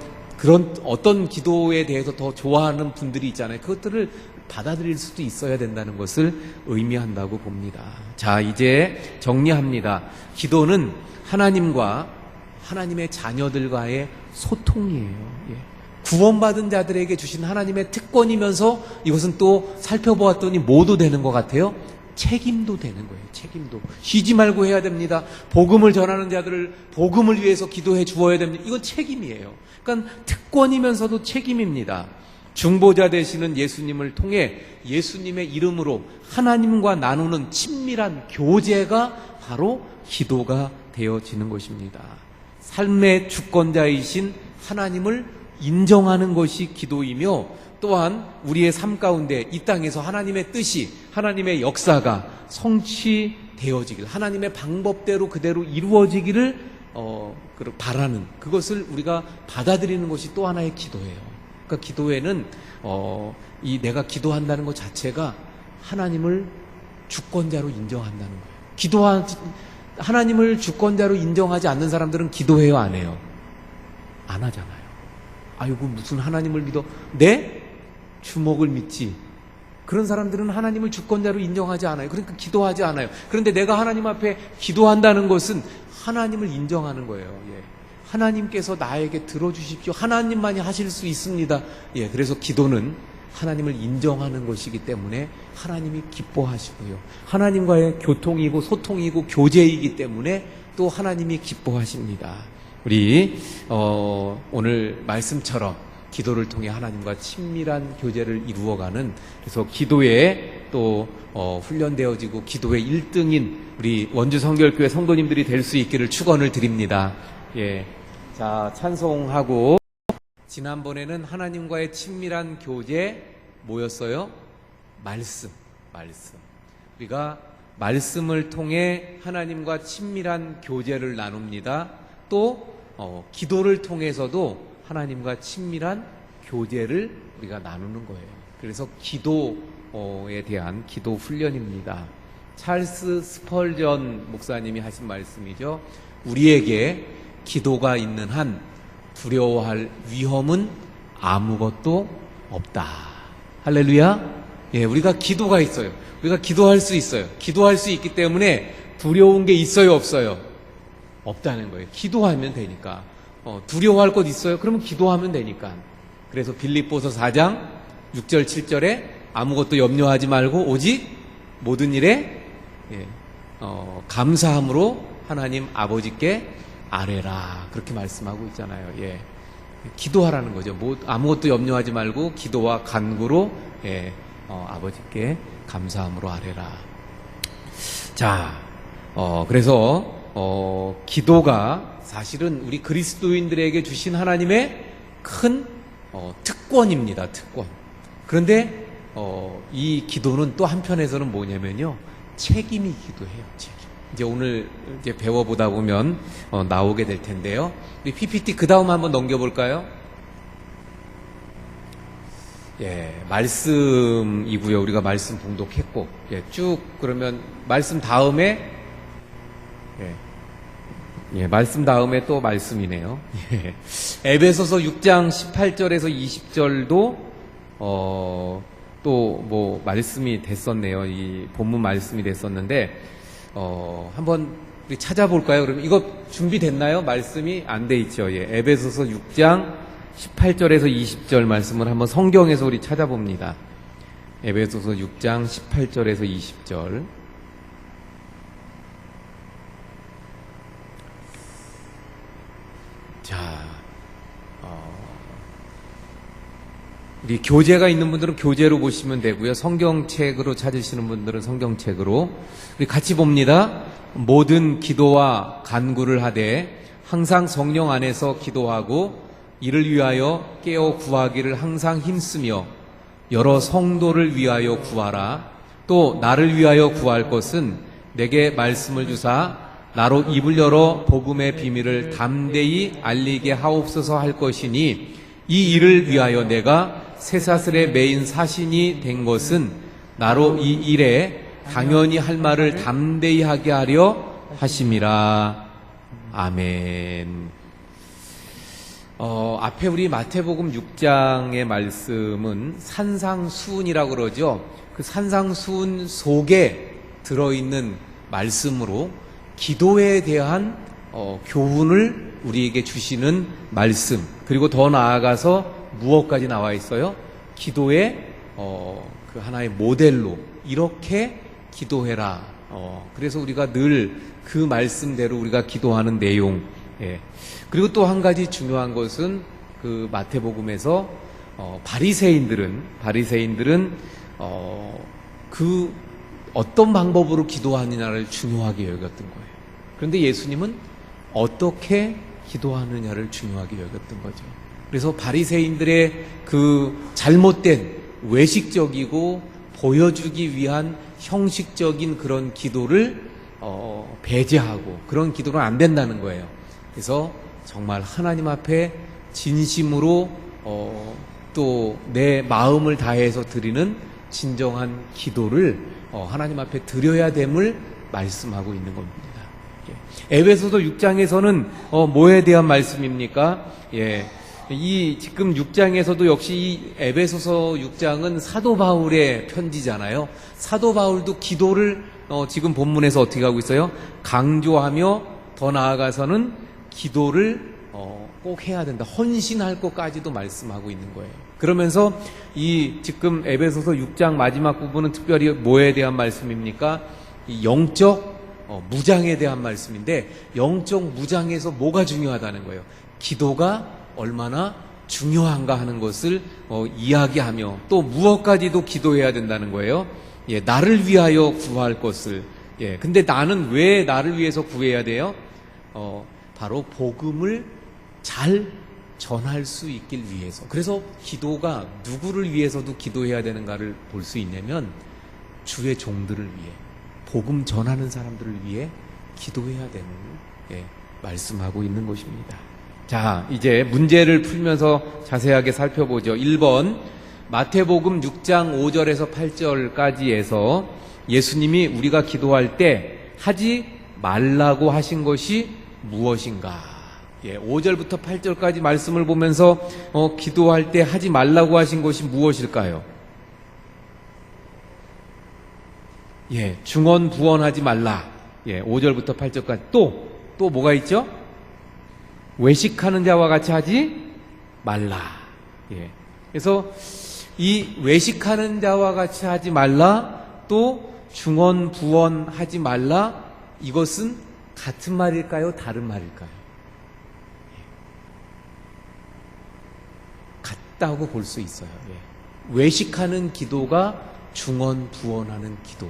어떤 기도에 대해서 더 좋아하는 분들이 있잖아요. 그것들을 받아들일 수도 있어야 된다는 것을 의미한다고 봅니다. 자, 이제 정리합니다. 기도는 하나님과 하나님의 자녀들과의 소통이에요. 예. 구원받은 자들에게 주신 하나님의 특권이면서 이것은 또 살펴보았더니 뭐도 되는 것 같아요? 책임도 되는 거예요. 책임도. 쉬지 말고 해야 됩니다. 복음을 전하는 자들을 복음을 위해서 기도해 주어야 됩니다. 이건 책임이에요. 그러니까 특권이면서도 책임입니다. 중보자 되시는 예수님을 통해 예수님의 이름으로 하나님과 나누는 친밀한 교제가 바로 기도가 되어지는 것입니다. 삶의 주권자이신 하나님을 인정하는 것이 기도이며, 또한 우리의 삶 가운데 이 땅에서 하나님의 뜻이, 하나님의 역사가 성취되어지길, 하나님의 방법대로 그대로 이루어지기를 바라는, 그것을 우리가 받아들이는 것이 또 하나의 기도예요. 그러니까 기도에는 이 내가 기도한다는 것 자체가 하나님을 주권자로 인정한다는 거예요. 하나님을 주권자로 인정하지 않는 사람들은 기도해요, 안 해요? 안 하잖아요. 아이고, 무슨 하나님을 믿어? 내 주먹을 믿지. 그런 사람들은 하나님을 주권자로 인정하지 않아요. 그러니까 기도하지 않아요. 그런데 내가 하나님 앞에 기도한다는 것은 하나님을 인정하는 거예요. 예. 하나님께서 나에게 들어주십시오. 하나님만이 하실 수 있습니다. 예, 그래서 기도는 하나님을 인정하는 것이기 때문에 하나님이 기뻐하시고요. 하나님과의 교통이고 소통이고 교제이기 때문에 또 하나님이 기뻐하십니다. 우리 오늘 말씀처럼 기도를 통해 하나님과 친밀한 교제를 이루어가는, 그래서 기도에 또 훈련되어지고 기도의 1등인 우리 원주 성결교회 성도님들이 될 수 있기를 축원을 드립니다. 예, 자, 찬송하고, 지난번에는 하나님과의 친밀한 교제 뭐였어요? 말씀. 우리가 말씀을 통해 하나님과 친밀한 교제를 나눕니다. 또 기도를 통해서도 하나님과 친밀한 교제를 우리가 나누는 거예요. 그래서 기도에 대한 기도 훈련입니다. 찰스 스펄전 목사님이 하신 말씀이죠. 우리에게 기도가 있는 한 두려워할 위험은 아무것도 없다. 할렐루야. 예, 우리가 기도가 있어요. 우리가 기도할 수 있어요. 기도할 수 있기 때문에 두려운 게 있어요, 없어요? 없다는 거예요. 기도하면 되니까. 두려워할 것 있어요? 그러면 기도하면 되니까. 그래서 빌립보서 4장 6절 7절에 아무것도 염려하지 말고 오직 모든 일에 감사함으로 하나님 아버지께 아뢰라, 그렇게 말씀하고 있잖아요. 예, 기도하라는 거죠. 아무것도 염려하지 말고 기도와 간구로 아버지께 감사함으로 아뢰라. 자, 그래서 기도가 사실은 우리 그리스도인들에게 주신 하나님의 큰 특권입니다. 특권. 그런데 이 기도는 또 한편에서는 뭐냐면요, 책임이기도 해요. 책임. 이제 오늘 이제 배워보다 보면 나오게 될 텐데요. 우리 PPT 그 다음 한번 넘겨볼까요? 예, 말씀이고요. 우리가 말씀 봉독했고, 예, 쭉 그러면 말씀 다음에 말씀 다음에 또 말씀이네요. 예. 에베소서 6장 18절에서 20절도 또 뭐 말씀이 됐었네요. 이 본문 말씀이 됐었는데 한번 우리 찾아볼까요? 그러면 이거 준비됐나요? 말씀이 안 돼 있죠. 예. 에베소서 6장 18절에서 20절 말씀을 한번 성경에서 우리 찾아봅니다. 에베소서 6장 18절에서 20절. 자, 우리 교재가 있는 분들은 교재로 보시면 되고요. 성경책으로 찾으시는 분들은 성경책으로. 우리 같이 봅니다. 모든 기도와 간구를 하되 항상 성령 안에서 기도하고 이를 위하여 깨어 구하기를 항상 힘쓰며 여러 성도를 위하여 구하라. 또 나를 위하여 구할 것은 내게 말씀을 주사 나로 입을 열어 복음의 비밀을 담대히 알리게 하옵소서 할 것이니 이 일을 위하여 내가 쇠사슬에 매인 사신이 된 것은 나로 이 일에 당연히 할 말을 담대히 하게 하려 하심이라. 아멘. 앞에 우리 마태복음 6장의 말씀은 산상수훈이라고 그러죠. 그 산상수훈 속에 들어있는 말씀으로 기도에 대한 교훈을 우리에게 주시는 말씀, 그리고 더 나아가서 무엇까지 나와 있어요? 기도의 그 하나의 모델로 이렇게 기도해라. 그래서 우리가 늘 그 말씀대로 우리가 기도하는 내용. 예. 그리고 또 한 가지 중요한 것은 그 마태복음에서 바리새인들은 그 어떤 방법으로 기도하느냐를 중요하게 여겼던 거예요. 그런데 예수님은 어떻게 기도하느냐를 중요하게 여겼던 거죠. 그래서 바리새인들의 그 잘못된 외식적이고 보여주기 위한 형식적인 그런 기도를 배제하고 그런 기도는 안 된다는 거예요. 그래서 정말 하나님 앞에 진심으로 또 내 마음을 다해서 드리는 진정한 기도를 하나님 앞에 드려야 됨을 말씀하고 있는 겁니다. 에베소서 6장에서는 뭐에 대한 말씀입니까? 예. 이 지금 6장에서도 역시 이 에베소서 6장은 사도 바울의 편지잖아요. 사도 바울도 기도를 지금 본문에서 어떻게 하고 있어요? 강조하며 더 나아가서는 기도를 꼭 해야 된다. 헌신할 것까지도 말씀하고 있는 거예요. 그러면서 이 지금 에베소서 6장 마지막 부분은 특별히 뭐에 대한 말씀입니까? 이 영적 무장에 대한 말씀인데, 영적 무장에서 뭐가 중요하다는 거예요? 기도가 얼마나 중요한가 하는 것을 이야기하며 또 무엇까지도 기도해야 된다는 거예요. 예, 나를 위하여 구할 것을. 예, 근데 나는 왜 나를 위해서 구해야 돼요? 바로 복음을 잘 전할 수 있길 위해서. 그래서 기도가 누구를 위해서도 기도해야 되는가를 볼 수 있냐면 주의 종들을 위해, 복음 전하는 사람들을 위해 기도해야 되는, 말씀하고 있는 것입니다. 자, 이제 문제를 풀면서 자세하게 살펴보죠. 1번, 마태복음 6장 5절에서 8절까지에서 예수님이 우리가 기도할 때 하지 말라고 하신 것이 무엇인가? 5절부터 8절까지 말씀을 보면서 기도할 때 하지 말라고 하신 것이 무엇일까요? 중언부언하지 말라. 5절부터 8절까지. 또 뭐가 있죠? 외식하는 자와 같이 하지 말라. 그래서 이 외식하는 자와 같이 하지 말라, 또 중언부언하지 말라, 이것은 같은 말일까요? 다른 말일까요? 같다고 볼 수 있어요. 외식하는 기도가 중언부언하는 기도.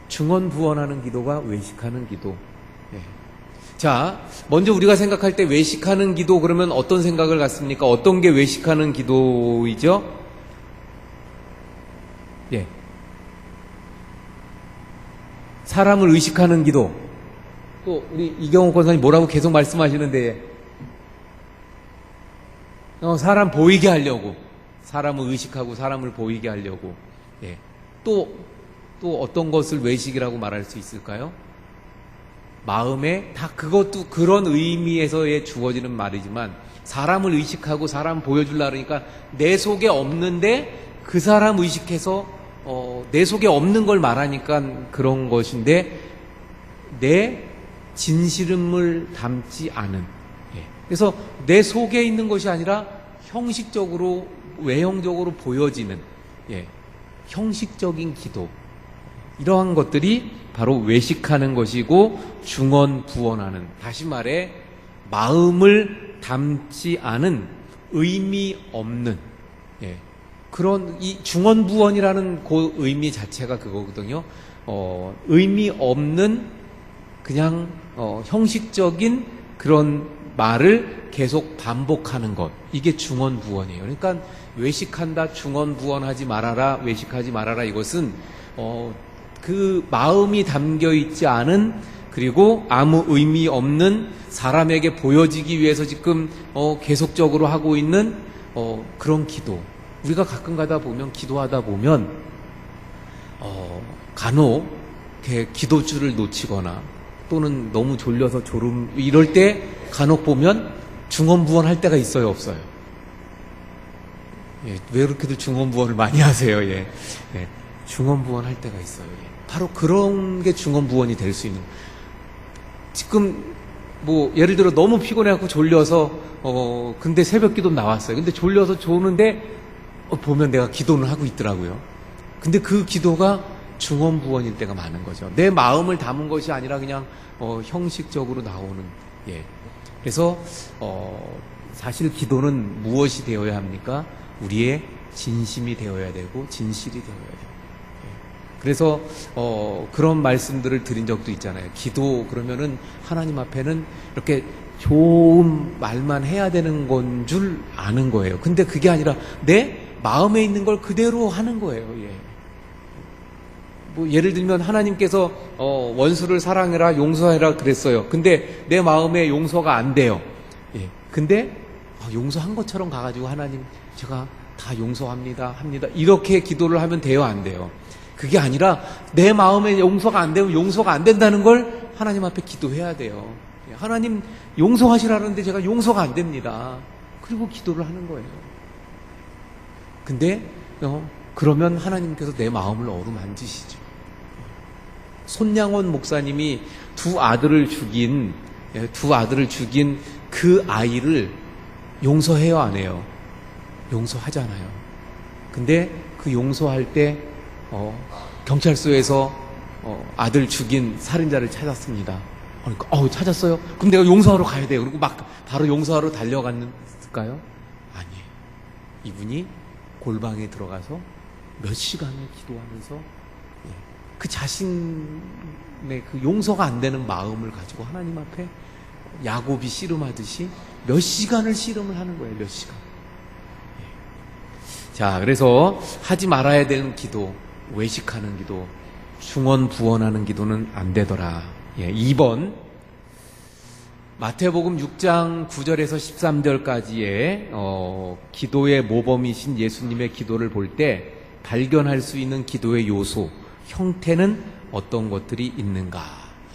중언부언하는 기도가 외식하는 기도. 자, 먼저 우리가 생각할 때 외식하는 기도 그러면 어떤 생각을 갖습니까? 어떤 게 외식하는 기도이죠? 사람을 의식하는 기도. 또 우리 이경호 권사님 뭐라고 계속 말씀하시는데, 사람 보이게 하려고, 사람을 의식하고 사람을 보이게 하려고. 또 어떤 것을 외식이라고 말할 수 있을까요? 마음에 다 그것도 그런 의미에서의 주어지는 말이지만, 사람을 의식하고 사람 보여주려고 그러니까 내 속에 없는데 그 사람 의식해서 내 속에 없는 걸 말하니까 그런 것인데, 내 진실음을 담지 않은. 그래서 내 속에 있는 것이 아니라 형식적으로, 외형적으로 보여지는 형식적인 기도, 이러한 것들이 바로 외식하는 것이고 중언부언하는, 다시 말해 마음을 담지 않은 의미 없는, 그런 이 중언부언이라는 그 의미 자체가 그거거든요. 의미 없는 그냥 형식적인 그런 말을 계속 반복하는 것, 이게 중언부언이에요. 그러니까 외식한다, 중언부언하지 말아라, 외식하지 말아라, 이것은 그 마음이 담겨 있지 않은, 그리고 아무 의미 없는, 사람에게 보여지기 위해서 지금 계속적으로 하고 있는 그런 기도. 우리가 가끔 가다 보면, 기도하다 보면 간혹 이렇게 기도줄을 놓치거나 또는 너무 졸려서 졸음, 이럴 때 간혹 보면 중언부언할 때가 있어요, 없어요? 예, 왜 그렇게들 중언부언을 많이 하세요? 예, 예, 중언부언할 때가 있어요. 예. 바로 그런 게 중언부언이 될 수 있는. 지금 뭐 예를 들어 너무 피곤해갖고 졸려서 근데 새벽기도 나왔어요. 근데 졸려서 조는데 보면 내가 기도는 하고 있더라고요. 근데 그 기도가 중언부언일 때가 많은 거죠. 내 마음을 담은 것이 아니라 그냥 형식적으로 나오는. 예. 그래서 사실 기도는 무엇이 되어야 합니까? 우리의 진심이 되어야 되고 진실이 되어야 돼요. 예. 그래서 그런 말씀들을 드린 적도 있잖아요. 기도 그러면은 하나님 앞에는 이렇게 좋은 말만 해야 되는 건 줄 아는 거예요. 근데 그게 아니라 내 마음에 있는 걸 그대로 하는 거예요. 예. 뭐 예를 들면 하나님께서 원수를 사랑해라, 용서해라 그랬어요. 근데 내 마음에 용서가 안 돼요. 예. 근데 용서한 것처럼 가가지고 하나님 제가 다 용서합니다 이렇게 기도를 하면 돼요, 안 돼요? 그게 아니라 내 마음에 용서가 안 되면 용서가 안 된다는 걸 하나님 앞에 기도해야 돼요. 예. 하나님 용서하시라는데 제가 용서가 안 됩니다. 그리고 기도를 하는 거예요. 근데 그러면 하나님께서 내 마음을 어루만지시죠. 손양원 목사님이 두 아들을 죽인 그 아이를 용서해요, 안 해요? 용서하잖아요. 근데 그 용서할 때 경찰서에서 아들 죽인 살인자를 찾았습니다. 그러니까 찾았어요? 그럼 내가 용서하러 가야 돼요. 그리고 막 바로 용서하러 달려갔을까요? 아니에요. 이분이 골방에 들어가서 몇 시간을 기도하면서 그 자신의 그 용서가 안 되는 마음을 가지고 하나님 앞에 야곱이 씨름하듯이 몇 시간을 씨름을 하는 거예요. 몇 시간. 자, 그래서 하지 말아야 되는 기도, 외식하는 기도, 중언부언하는 기도는 안 되더라. 2번 마태복음 6장 9절에서 13절까지의 기도의 모범이신 예수님의 기도를 볼 때 발견할 수 있는 기도의 요소, 형태는 어떤 것들이 있는가?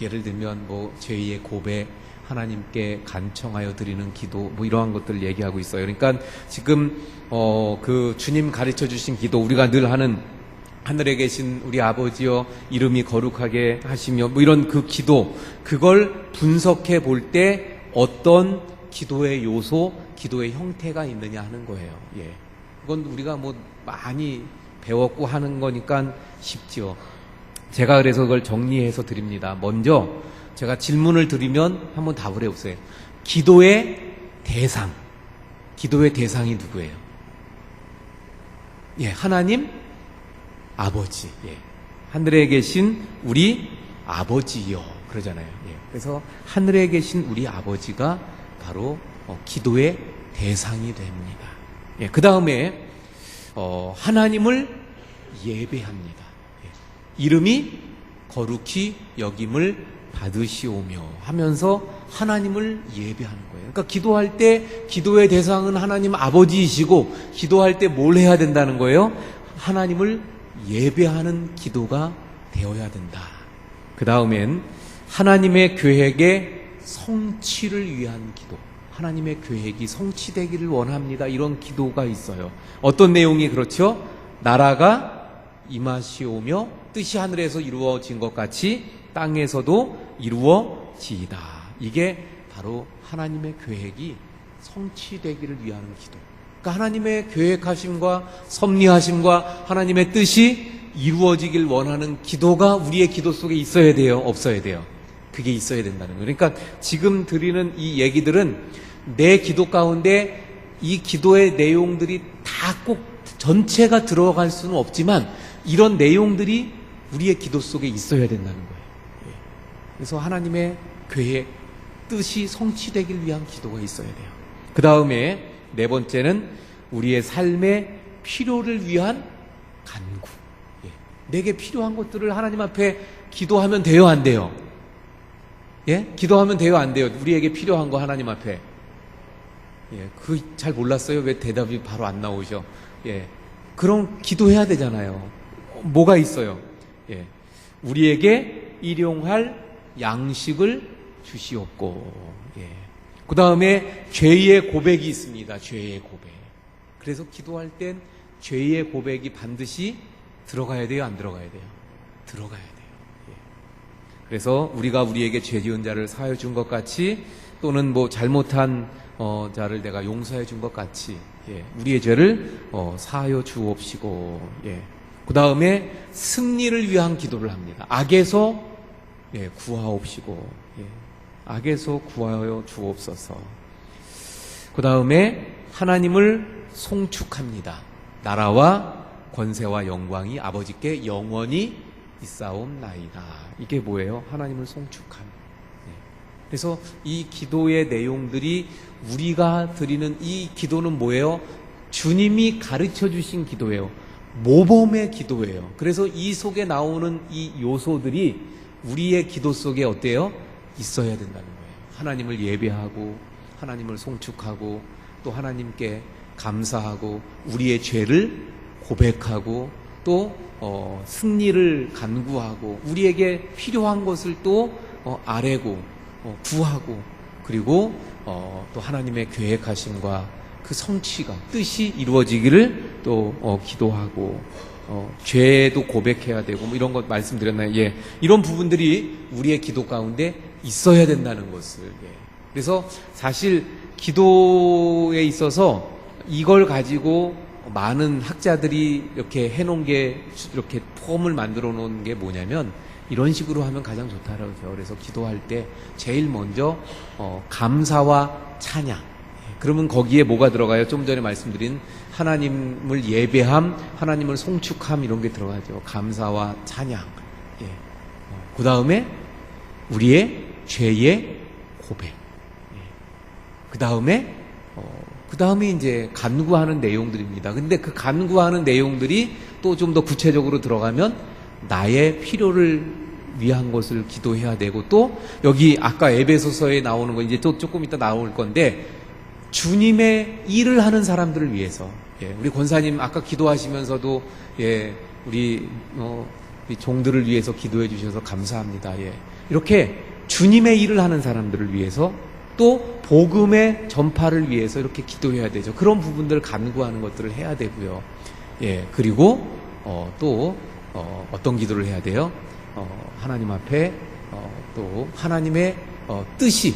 예를 들면 뭐 죄의 고백, 하나님께 간청하여 드리는 기도, 뭐 이러한 것들을 얘기하고 있어요. 그러니까 지금 그 주님 가르쳐 주신 기도, 우리가 늘 하는 하늘에 계신 우리 아버지여 이름이 거룩하게 하시며 뭐 이런 그 기도, 그걸 분석해 볼 때 어떤 기도의 요소, 기도의 형태가 있느냐 하는 거예요. 예. 그건 우리가 뭐 많이 배웠고 하는 거니까 쉽죠. 제가 그래서 그걸 정리해서 드립니다. 먼저 제가 질문을 드리면 한번 답을 해보세요. 기도의 대상이 누구예요? 예, 하나님 아버지. 예. 하늘에 계신 우리 아버지요. 그러잖아요. 예. 그래서 하늘에 계신 우리 아버지가 바로 기도의 대상이 됩니다. 예. 그 다음에 하나님을 예배합니다. 예. 이름이 거룩히 여김을 받으시오며 하면서 하나님을 예배하는 거예요. 그러니까 기도할 때 기도의 대상은 하나님 아버지이시고 기도할 때 뭘 해야 된다는 거예요? 하나님을 예배하는 기도가 되어야 된다. 그 다음엔 하나님의 계획의 성취를 위한 기도, 하나님의 계획이 성취되기를 원합니다. 이런 기도가 있어요. 어떤 내용이 그렇죠? 나라가 임하시오며 뜻이 하늘에서 이루어진 것 같이 땅에서도 이루어지이다. 이게 바로 하나님의 계획이 성취되기를 위한 기도. 그러니까 하나님의 계획하심과 섭리하심과 하나님의 뜻이 이루어지길 원하는 기도가 우리의 기도 속에 있어야 돼요? 없어야 돼요? 그게 있어야 된다는 거예요. 그러니까 지금 드리는 이 얘기들은 내 기도 가운데 이 기도의 내용들이 다 꼭 전체가 들어갈 수는 없지만 이런 내용들이 우리의 기도 속에 있어야 된다는 거예요. 그래서 하나님의 계획, 뜻이 성취되길 위한 기도가 있어야 돼요. 그 다음에 네 번째는 우리의 삶의 필요를 위한 간구. 내게 필요한 것들을 하나님 앞에 기도하면 돼요, 안 돼요? 예? 기도하면 돼요, 안 돼요? 우리에게 필요한 거 하나님 앞에. 예, 잘 몰랐어요? 왜 대답이 바로 안 나오셔? 예. 그럼 기도해야 되잖아요. 뭐가 있어요? 예. 우리에게 일용할 양식을 주시옵고. 예. 그 다음에 죄의 고백이 있습니다. 죄의 고백. 그래서 기도할 땐 죄의 고백이 반드시 들어가야 돼요, 안 들어가야 돼요? 들어가야 돼요. 예. 그래서 우리가 우리에게 죄 지은 자를 사하여 준 것 같이, 또는 뭐 잘못한 자를 내가 용서해 준 것 같이, 예, 우리의 죄를 사하여 주옵시고. 예. 그 다음에 승리를 위한 기도를 합니다. 악에서 예, 구하옵시고. 예. 악에서 구하여 주옵소서. 그 다음에 하나님을 송축합니다. 나라와 권세와 영광이 아버지께 영원히 있사옵나이다. 이게 뭐예요? 하나님을 송축함. 예. 그래서 이 기도의 내용들이, 우리가 드리는 이 기도는 뭐예요? 주님이 가르쳐 주신 기도예요. 모범의 기도예요. 그래서 이 속에 나오는 이 요소들이 우리의 기도 속에 어때요? 있어야 된다는 거예요. 하나님을 예배하고, 하나님을 송축하고, 또 하나님께 감사하고, 우리의 죄를 고백하고, 또 승리를 간구하고, 우리에게 필요한 것을 또 아뢰고, 구하고, 그리고 또 하나님의 계획하심과 그 성취가, 뜻이 이루어지기를 또 기도하고, 죄도 고백해야 되고, 뭐 이런 것 말씀드렸나요? 예. 이런 부분들이 우리의 기도 가운데 있어야 된다는 것을. 예. 그래서 사실 기도에 있어서 이걸 가지고 많은 학자들이 이렇게 해놓은 게, 이렇게 폼을 만들어 놓은 게 뭐냐면, 이런 식으로 하면 가장 좋다라고 해요. 그래서 기도할 때 제일 먼저 감사와 찬양. 그러면 거기에 뭐가 들어가요? 좀 전에 말씀드린 하나님을 예배함, 하나님을 송축함, 이런 게 들어가죠. 감사와 찬양. 예. 그 다음에 우리의 죄의 고백. 예. 그 다음에 이제 간구하는 내용들입니다. 근데 그 간구하는 내용들이 또 좀 더 구체적으로 들어가면 나의 필요를 위한 것을 기도해야 되고, 또 여기 아까 에베소서에 나오는 거 이제 또 조금 이따 나올 건데, 주님의 일을 하는 사람들을 위해서. 예, 우리 권사님 아까 기도하시면서도 예, 우리 종들을 위해서 기도해 주셔서 감사합니다. 예, 이렇게 주님의 일을 하는 사람들을 위해서, 또 복음의 전파를 위해서 이렇게 기도해야 되죠. 그런 부분들을 간구하는 것들을 해야 되고요. 예, 그리고 또 어떤 기도를 해야 돼요? 하나님 앞에 또 하나님의 뜻이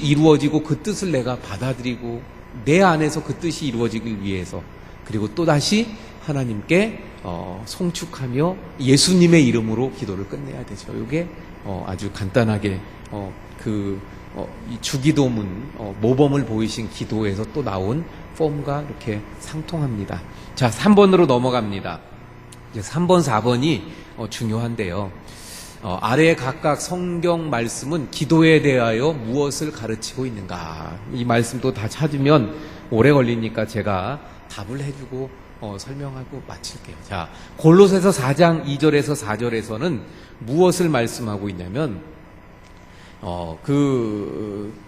이루어지고, 그 뜻을 내가 받아들이고 내 안에서 그 뜻이 이루어지기 위해서, 그리고 또다시 하나님께 송축하며 예수님의 이름으로 기도를 끝내야 되죠. 이게 아주 간단하게 이 주기도문 모범을 보이신 기도에서 또 나온 폼과 이렇게 상통합니다. 자, 3번으로 넘어갑니다. 이제 3번, 4번이 중요한데요. 아래 각각 성경 말씀은 기도에 대하여 무엇을 가르치고 있는가? 이 말씀도 다 찾으면 오래 걸리니까 제가 답을 해주고 설명하고 마칠게요. 자, 골로새서 4장 2절에서 4절에서는 무엇을 말씀하고 있냐면,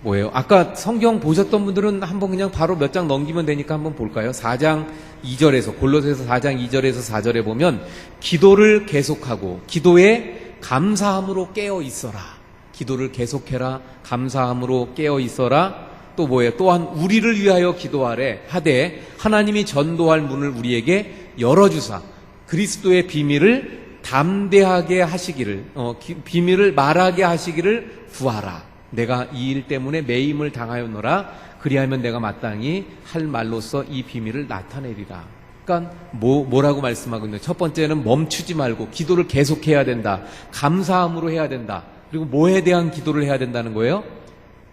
뭐예요? 아까 성경 보셨던 분들은 한번 그냥 바로 몇 장 넘기면 되니까 한번 볼까요? 4장 2절에서, 골로새서 4장 2절에서 4절에 보면, 기도를 계속하고 기도에 감사함으로 깨어 있어라. 기도를 계속해라. 감사함으로 깨어 있어라. 또 뭐예요? 또한 우리를 위하여 기도하래 하되 하나님이 전도할 문을 우리에게 열어주사 그리스도의 비밀을 담대하게 하시기를, 비밀을 말하게 하시기를 구하라. 내가 이 일 때문에 매임을 당하였노라. 그리하면 내가 마땅히 할 말로써 이 비밀을 나타내리라. 그러니까 뭐라고 말씀하고 있나요? 첫 번째는 멈추지 말고 기도를 계속해야 된다. 감사함으로 해야 된다. 그리고 뭐에 대한 기도를 해야 된다는 거예요?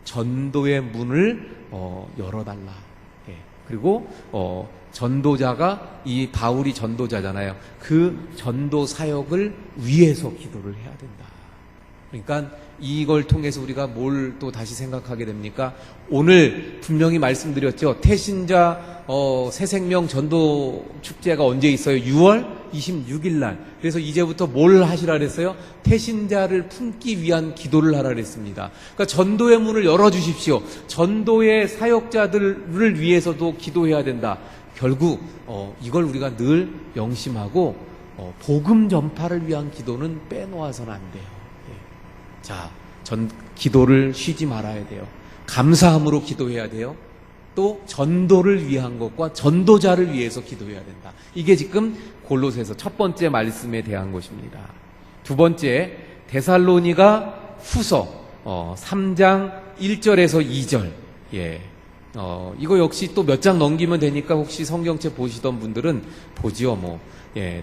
전도의 문을 열어달라. 예. 그리고 전도자가, 이 바울이 전도자잖아요. 그 전도 사역을 위해서 기도를 해야 된다. 그러니까 이걸 통해서 우리가 뭘 또 다시 생각하게 됩니까? 오늘 분명히 말씀드렸죠. 태신자 새생명 전도 축제가 언제 있어요? 6월 26일 날. 그래서 이제부터 뭘 하시라 그랬어요? 태신자를 품기 위한 기도를 하라 그랬습니다. 그러니까 전도의 문을 열어주십시오. 전도의 사역자들을 위해서도 기도해야 된다. 결국 이걸 우리가 늘 명심하고 복음 전파를 위한 기도는 빼놓아서는 안 돼요. 자, 기도를 쉬지 말아야 돼요. 감사함으로 기도해야 돼요. 또 전도를 위한 것과 전도자를 위해서 기도해야 된다. 이게 지금 골로새서 첫 번째 말씀에 대한 것입니다. 두 번째, 데살로니가 후서 3장 1절에서 2절. 이거 역시 또 몇 장 넘기면 되니까 혹시 성경책 보시던 분들은 보지요.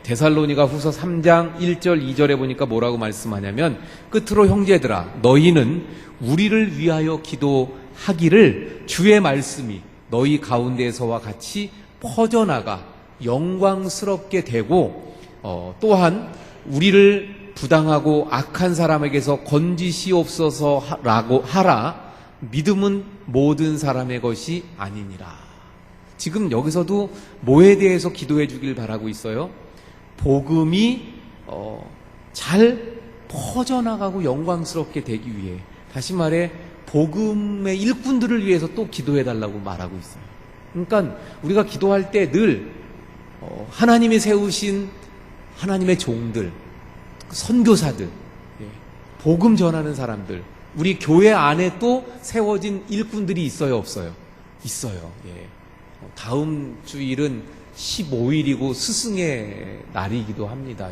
데살로니가 후서 3장 1절 2절에 보니까 뭐라고 말씀하냐면, 끝으로 형제들아 너희는 우리를 위하여 기도하기를 주의 말씀이 너희 가운데서와 같이 퍼져나가 영광스럽게 되고 또한 우리를 부당하고 악한 사람에게서 건지시옵소서라고 하라. 믿음은 모든 사람의 것이 아니니라. 지금 여기서도 뭐에 대해서 기도해 주길 바라고 있어요? 복음이 잘 퍼져나가고 영광스럽게 되기 위해, 다시 말해 복음의 일꾼들을 위해서 또 기도해 달라고 말하고 있어요. 그러니까 우리가 기도할 때 늘 하나님이 세우신 하나님의 종들, 선교사들, 복음 전하는 사람들, 우리 교회 안에 또 세워진 일꾼들이 있어요, 없어요? 있어요. 다음 주일은 15일이고 스승의 날이기도 합니다.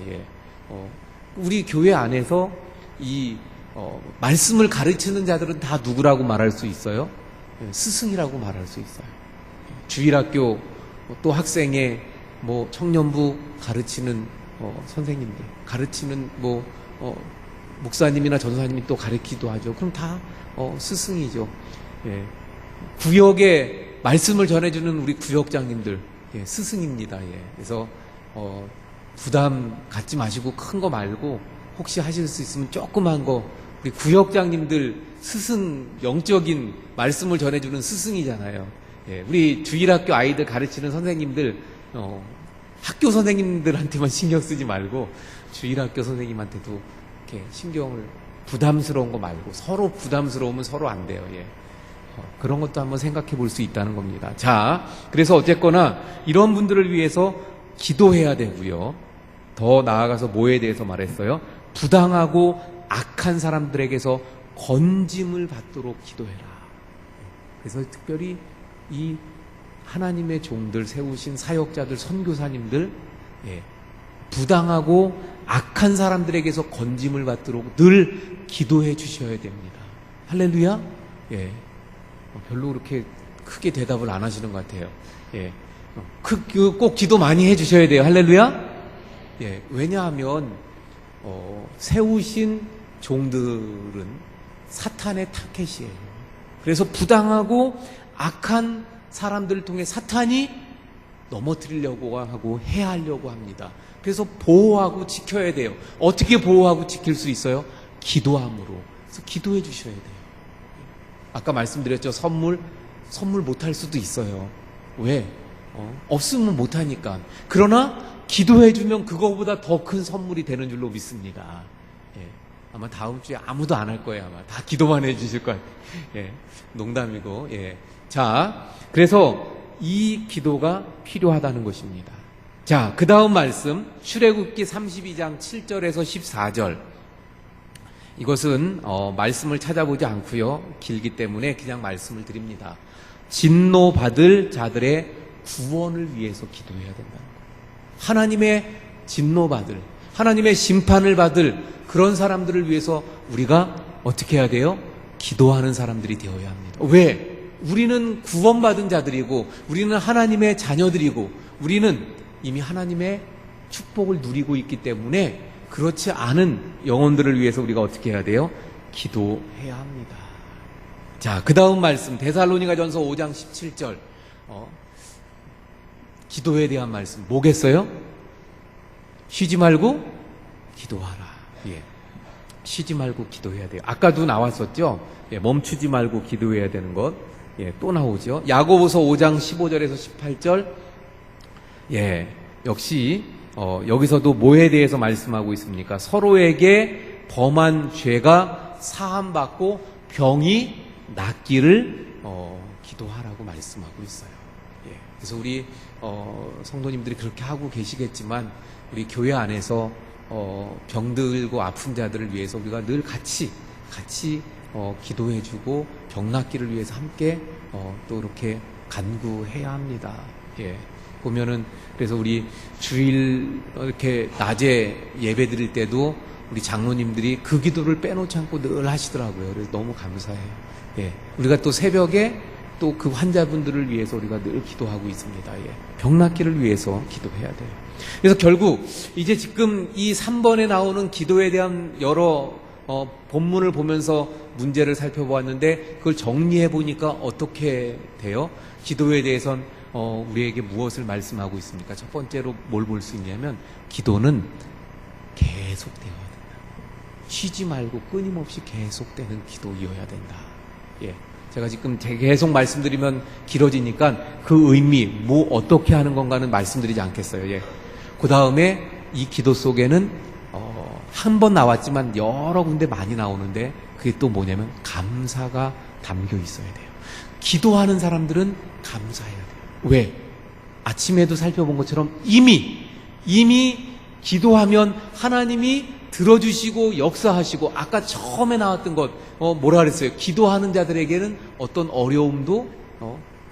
우리 교회 안에서 이 말씀을 가르치는 자들은 다 누구라고 말할 수 있어요? 스승이라고 말할 수 있어요. 주일학교 또 학생회 청년부 가르치는 선생님들, 가르치는 목사님이나 전사님이 또 가르치기도 하죠. 그럼 다 스승이죠. 구역에 말씀을 전해주는 우리 구역장님들, 스승입니다. 그래서 부담 갖지 마시고 큰 거 말고 혹시 하실 수 있으면 조그만 거, 우리 구역장님들 스승, 영적인 말씀을 전해주는 스승이잖아요. 우리 주일학교 아이들 가르치는 선생님들, 학교 선생님들한테만 신경 쓰지 말고 주일학교 선생님한테도 이렇게 신경을, 부담스러운 거 말고, 서로 부담스러우면 서로 안 돼요. 그런 것도 한번 생각해 볼 수 있다는 겁니다. 자, 그래서 어쨌거나 이런 분들을 위해서 기도해야 되고요. 더 나아가서 뭐에 대해서 말했어요? 부당하고 악한 사람들에게서 건짐을 받도록 기도해라. 그래서 특별히 이 하나님의 종들, 세우신 사역자들, 선교사님들, 부당하고 악한 사람들에게서 건짐을 받도록 늘 기도해 주셔야 됩니다. 할렐루야? 별로 그렇게 크게 대답을 안 하시는 것 같아요. 꼭 기도 많이 해 주셔야 돼요. 할렐루야? 왜냐하면 세우신 종들은 사탄의 타켓이에요. 그래서 부당하고 악한 사람들을 통해 사탄이 넘어뜨리려고 하고 해하려고 합니다. 그래서 보호하고 지켜야 돼요. 어떻게 보호하고 지킬 수 있어요? 기도함으로. 그래서 기도해 주셔야 돼요. 아까 말씀드렸죠. 선물 못할 수도 있어요. 왜? 없으면 못하니까. 그러나 기도해 주면 그거보다 더 큰 선물이 되는 줄로 믿습니다. 아마 다음 주에 아무도 안 할 거예요. 아마 다 기도만 해 주실 거예요. 농담이고. 자, 그래서 이 기도가 필요하다는 것입니다. 자, 그 다음 말씀, 출애굽기 32장 7절에서 14절. 이것은 말씀을 찾아보지 않고요, 길기 때문에 그냥 말씀을 드립니다. 진노받을 자들의 구원을 위해서 기도해야 된다는 거예요. 하나님의 진노받을, 하나님의 심판을 받을 그런 사람들을 위해서 우리가 어떻게 해야 돼요? 기도하는 사람들이 되어야 합니다. 왜? 우리는 구원받은 자들이고, 우리는 하나님의 자녀들이고, 우리는 이미 하나님의 축복을 누리고 있기 때문에 그렇지 않은 영혼들을 위해서 우리가 어떻게 해야 돼요? 기도해야 합니다. 자, 그 다음 말씀, 데살로니가전서 5장 17절. 기도에 대한 말씀 뭐겠어요? 쉬지 말고 기도하라. 쉬지 말고 기도해야 돼요. 아까도 나왔었죠? 예, 멈추지 말고 기도해야 되는 것. 예, 또 나오죠. 야고보서 5장 15절에서 18절. 예, 역시 여기서도 뭐에 대해서 말씀하고 있습니까? 서로에게 범한 죄가 사함받고 병이 낫기를 기도하라고 말씀하고 있어요. 예, 그래서 우리 성도님들이 그렇게 하고 계시겠지만 우리 교회 안에서 병들고 아픈 자들을 위해서 우리가 늘 같이 기도해주고 병 낫기를 위해서 함께 또 이렇게 간구해야 합니다. 예. 보면은 그래서 우리 주일 이렇게 낮에 예배 드릴 때도 우리 장로님들이 그 기도를 빼놓지 않고 늘 하시더라고요. 그래서 너무 감사해요. 예. 우리가 또 새벽에 또 그 환자분들을 위해서 우리가 늘 기도하고 있습니다. 예. 병 낫기를 위해서 기도해야 돼요. 그래서 결국 이제 지금 이 3번에 나오는 기도에 대한 여러 본문을 보면서 문제를 살펴보았는데 그걸 정리해 보니까 어떻게 돼요? 기도에 대해선 우리에게 무엇을 말씀하고 있습니까? 첫 번째로 뭘 볼 수 있냐면 기도는 계속되어야 된다. 쉬지 말고 끊임없이 계속되는 기도이어야 된다. 예. 제가 지금 계속 말씀드리면 길어지니까 그 의미, 뭐 어떻게 하는 건가는 말씀드리지 않겠어요. 예. 그 다음에 이 기도 속에는 한 번 나왔지만 여러 군데 많이 나오는데 그게 또 뭐냐면 감사가 담겨 있어야 돼요. 기도하는 사람들은 감사해야 돼요. 왜? 아침에도 살펴본 것처럼 이미 기도하면 하나님이 들어주시고 역사하시고 아까 처음에 나왔던 것 뭐라 그랬어요? 기도하는 자들에게는 어떤 어려움도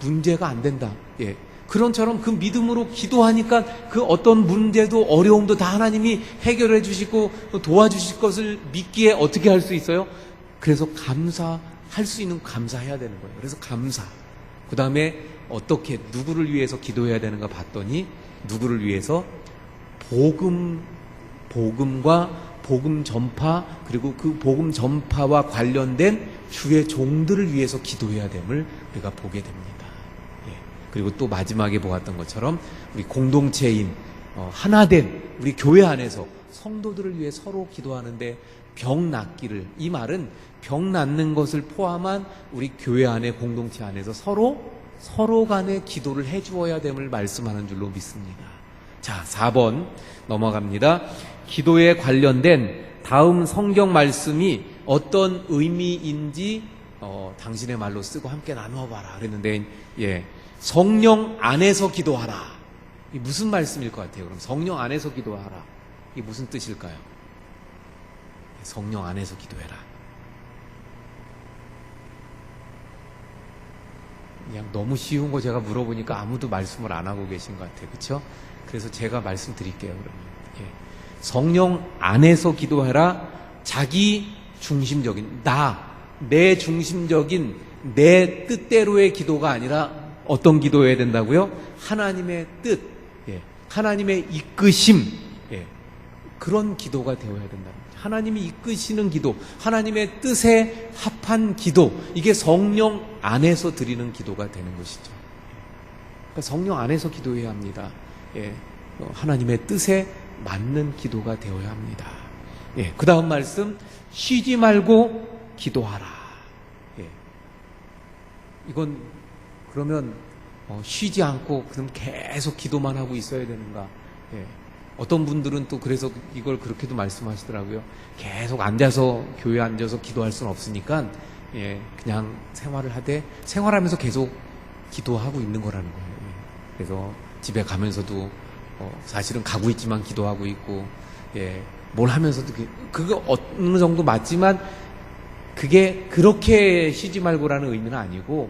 문제가 안 된다. 예. 그런처럼 그 믿음으로 기도하니까 그 어떤 문제도 어려움도 다 하나님이 해결해 주시고 도와주실 것을 믿기에 어떻게 할 수 있어요? 그래서 감사할 수 있는 감사해야 되는 거예요. 그래서 감사. 그 다음에 어떻게 누구를 위해서 기도해야 되는가 봤더니 누구를 위해서 복음과 복음 전파 그리고 그 복음 전파와 관련된 주의 종들을 위해서 기도해야 됨을 우리가 보게 됩니다. 그리고 또 마지막에 보았던 것처럼 우리 공동체인 하나된 우리 교회 안에서 성도들을 위해 서로 기도하는데 병 낫기를, 이 말은 병 낫는 것을 포함한 우리 교회 안에 공동체 안에서 서로 간에 기도를 해주어야 됨을 말씀하는 줄로 믿습니다. 자, 4번 넘어갑니다. 기도에 관련된 다음 성경 말씀이 어떤 의미인지 당신의 말로 쓰고 함께 나누어봐라 그랬는데, 예, 성령 안에서 기도하라. 이 무슨 말씀일 것 같아요? 그럼 성령 안에서 기도하라. 이게 무슨 뜻일까요? 성령 안에서 기도해라. 그냥 너무 쉬운 거 제가 물어보니까 아무도 말씀을 안 하고 계신 것 같아요. 그렇죠? 그래서 제가 말씀드릴게요. 그러면 성령 안에서 기도해라. 자기 중심적인 내 중심적인 내 뜻대로의 기도가 아니라 어떤 기도해야 된다고요? 하나님의 뜻, 하나님의 이끄심, 그런 기도가 되어야 된다. 하나님이 이끄시는 기도, 하나님의 뜻에 합한 기도, 이게 성령 안에서 드리는 기도가 되는 것이죠. 그러니까 성령 안에서 기도해야 합니다. 하나님의 뜻에 맞는 기도가 되어야 합니다. 그 다음 말씀, 쉬지 말고 기도하라. 이건 그러면 쉬지 않고 그럼 계속 기도만 하고 있어야 되는가? 어떤 분들은 또 그래서 이걸 그렇게도 말씀하시더라고요. 계속 앉아서 교회에 앉아서 기도할 수는 없으니까 그냥 생활을 하되 생활하면서 계속 기도하고 있는 거라는 거예요. 그래서 집에 가면서도 사실은 가고 있지만 기도하고 있고 뭘 하면서도 그거 어느 정도 맞지만 그게 그렇게 쉬지 말고라는 의미는 아니고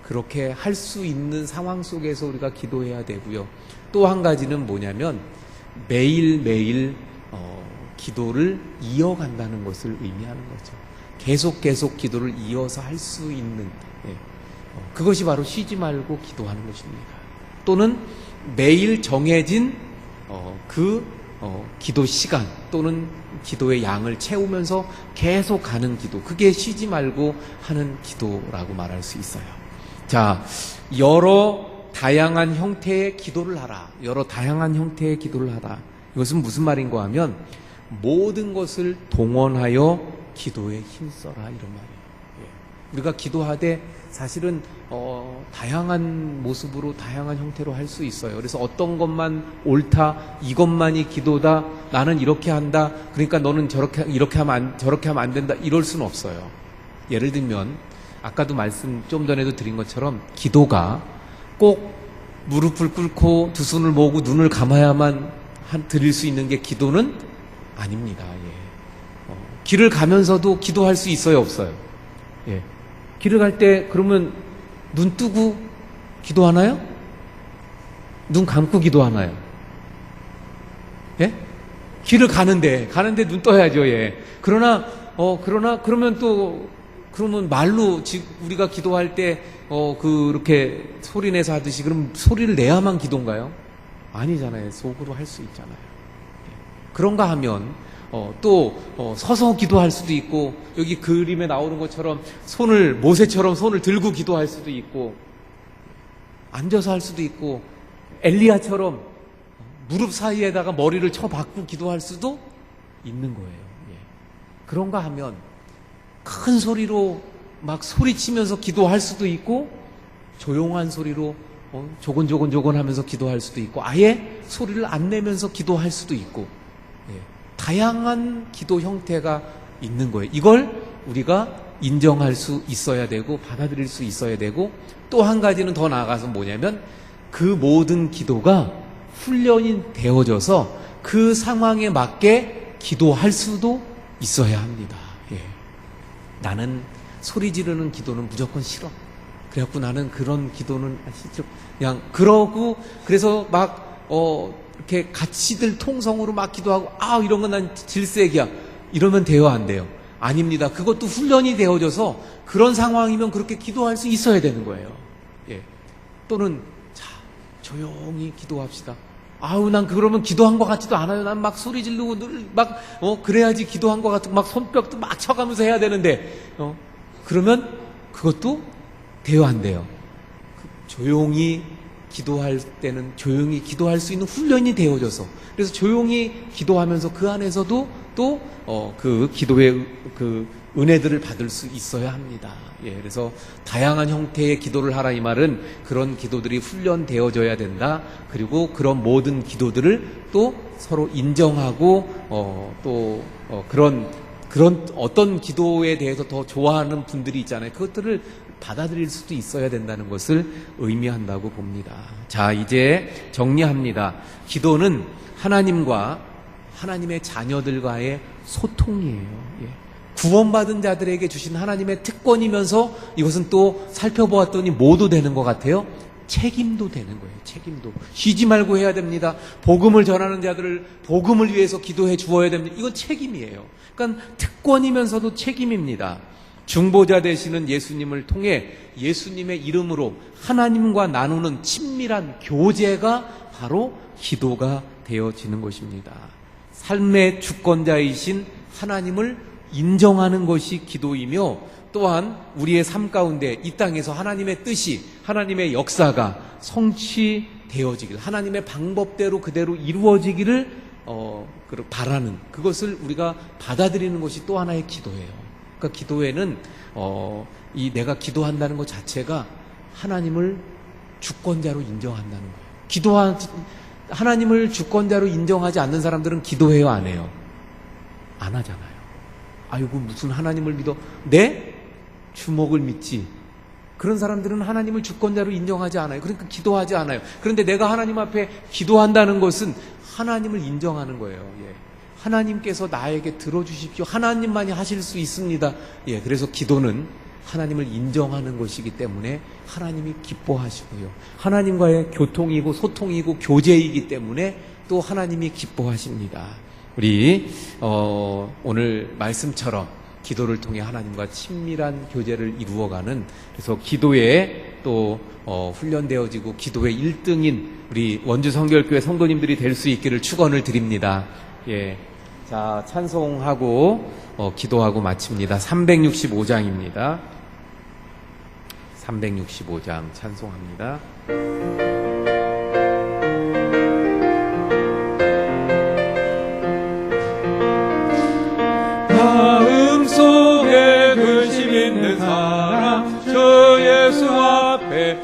그렇게 할 수 있는 상황 속에서 우리가 기도해야 되고요. 또 한 가지는 뭐냐면 매일매일 기도를 이어간다는 것을 의미하는 거죠. 계속 기도를 이어서 할 수 있는 그것이 바로 쉬지 말고 기도하는 것입니다. 또는 매일 정해진 기도 시간 또는 기도의 양을 채우면서 계속 가는 기도, 그게 쉬지 말고 하는 기도라고 말할 수 있어요. 자, 여러 다양한 형태의 기도를 하라. 여러 다양한 형태의 기도를 하라. 이것은 무슨 말인가 하면 모든 것을 동원하여 기도에 힘써라 이런 말이에요. 우리가 기도하되 사실은 다양한 모습으로 다양한 형태로 할 수 있어요. 그래서 어떤 것만 옳다, 이것만이 기도다, 나는 이렇게 한다, 그러니까 너는 이렇게 하면 저렇게 하면 안 된다, 이럴 수는 없어요. 예를 들면 아까도 말씀 좀 전에도 드린 것처럼 기도가 꼭 무릎을 꿇고 두 손을 모으고 눈을 감아야만 드릴 수 있는 게 기도는 아닙니다. 길을 가면서도 기도할 수 있어요, 없어요? 길을 갈 때 그러면 눈 뜨고 기도하나요? 눈 감고 기도하나요? 길을 가는데 눈 떠야죠. 그러면 말로 우리가 기도할 때 그렇게 소리 내서 하듯이 그럼 소리를 내야만 기도인가요? 아니잖아요. 속으로 할 수 있잖아요. 그런가 하면 서서 기도할 수도 있고, 여기 그림에 나오는 것처럼 모세처럼 손을 들고 기도할 수도 있고, 앉아서 할 수도 있고, 엘리야처럼 무릎 사이에다가 머리를 쳐박고 기도할 수도 있는 거예요. 그런가 하면 큰 소리로 막 소리치면서 기도할 수도 있고, 조용한 소리로 조곤조곤 하면서 기도할 수도 있고, 아예 소리를 안 내면서 기도할 수도 있고, 다양한 기도 형태가 있는 거예요. 이걸 우리가 인정할 수 있어야 되고 받아들일 수 있어야 되고, 또 한 가지는 더 나아가서 뭐냐면 그 모든 기도가 훈련이 되어져서 그 상황에 맞게 기도할 수도 있어야 합니다. 나는 소리 지르는 기도는 무조건 싫어. 그래갖고 나는 그런 기도는 싫어. 그냥 그러고 그래서 막 이렇게 같이들 통성으로 막 기도하고 이런 건 난 질색이야. 이러면 돼요, 안 돼요? 아닙니다. 그것도 훈련이 되어져서 그런 상황이면 그렇게 기도할 수 있어야 되는 거예요. 또는 조용히 기도합시다. 난 그러면 기도한 것 같지도 않아요. 난 막 소리 지르고 그래야지 기도한 것 같고 막 손뼉도 막 쳐가면서 해야 되는데 그러면 그것도 돼요, 안 돼요? 조용히 기도할 때는 조용히 기도할 수 있는 훈련이 되어져서, 그래서 조용히 기도하면서 그 안에서도 또 그 기도의 그 은혜들을 받을 수 있어야 합니다. 그래서 다양한 형태의 기도를 하라 이 말은 그런 기도들이 훈련되어져야 된다. 그리고 그런 모든 기도들을 또 서로 인정하고 그런 어떤 기도에 대해서 더 좋아하는 분들이 있잖아요. 그것들을 받아들일 수도 있어야 된다는 것을 의미한다고 봅니다. 자, 이제 정리합니다. 기도는 하나님과 하나님의 자녀들과의 소통이에요. 구원받은 자들에게 주신 하나님의 특권이면서 이것은 또 살펴보았더니 뭐도 되는 것 같아요? 책임도 되는 거예요. 책임도. 쉬지 말고 해야 됩니다. 복음을 전하는 자들을 복음을 위해서 기도해 주어야 됩니다. 이건 책임이에요. 그러니까 특권이면서도 책임입니다. 중보자 되시는 예수님을 통해 예수님의 이름으로 하나님과 나누는 친밀한 교제가 바로 기도가 되어지는 것입니다. 삶의 주권자이신 하나님을 인정하는 것이 기도이며, 또한 우리의 삶 가운데 이 땅에서 하나님의 뜻이, 하나님의 역사가 성취되어지길, 하나님의 방법대로 그대로 이루어지기를 바라는, 그것을 우리가 받아들이는 것이 또 하나의 기도예요. 그러니까 기도에는 내가 기도한다는 것 자체가 하나님을 주권자로 인정한다는 거예요. 하나님을 주권자로 인정하지 않는 사람들은 기도해요, 안 해요? 안 하잖아요. 아이고 무슨 하나님을 믿어? 내 주먹을 믿지. 그런 사람들은 하나님을 주권자로 인정하지 않아요. 그러니까 기도하지 않아요. 그런데 내가 하나님 앞에 기도한다는 것은 하나님을 인정하는 거예요. 하나님께서 나에게 들어주십시오. 하나님만이 하실 수 있습니다. 그래서 기도는 하나님을 인정하는 것이기 때문에 하나님이 기뻐하시고요. 하나님과의 교통이고 소통이고 교제이기 때문에 또 하나님이 기뻐하십니다. 우리 오늘 말씀처럼 기도를 통해 하나님과 친밀한 교제를 이루어가는, 그래서 기도에 또 훈련되어지고 기도의 1등인 우리 원주 성결교회 성도님들이 될 수 있기를 축원을 드립니다. 자, 찬송하고 기도하고 마칩니다. 365장입니다. 365장 찬송합니다. 믿는 사람 저 예수 앞에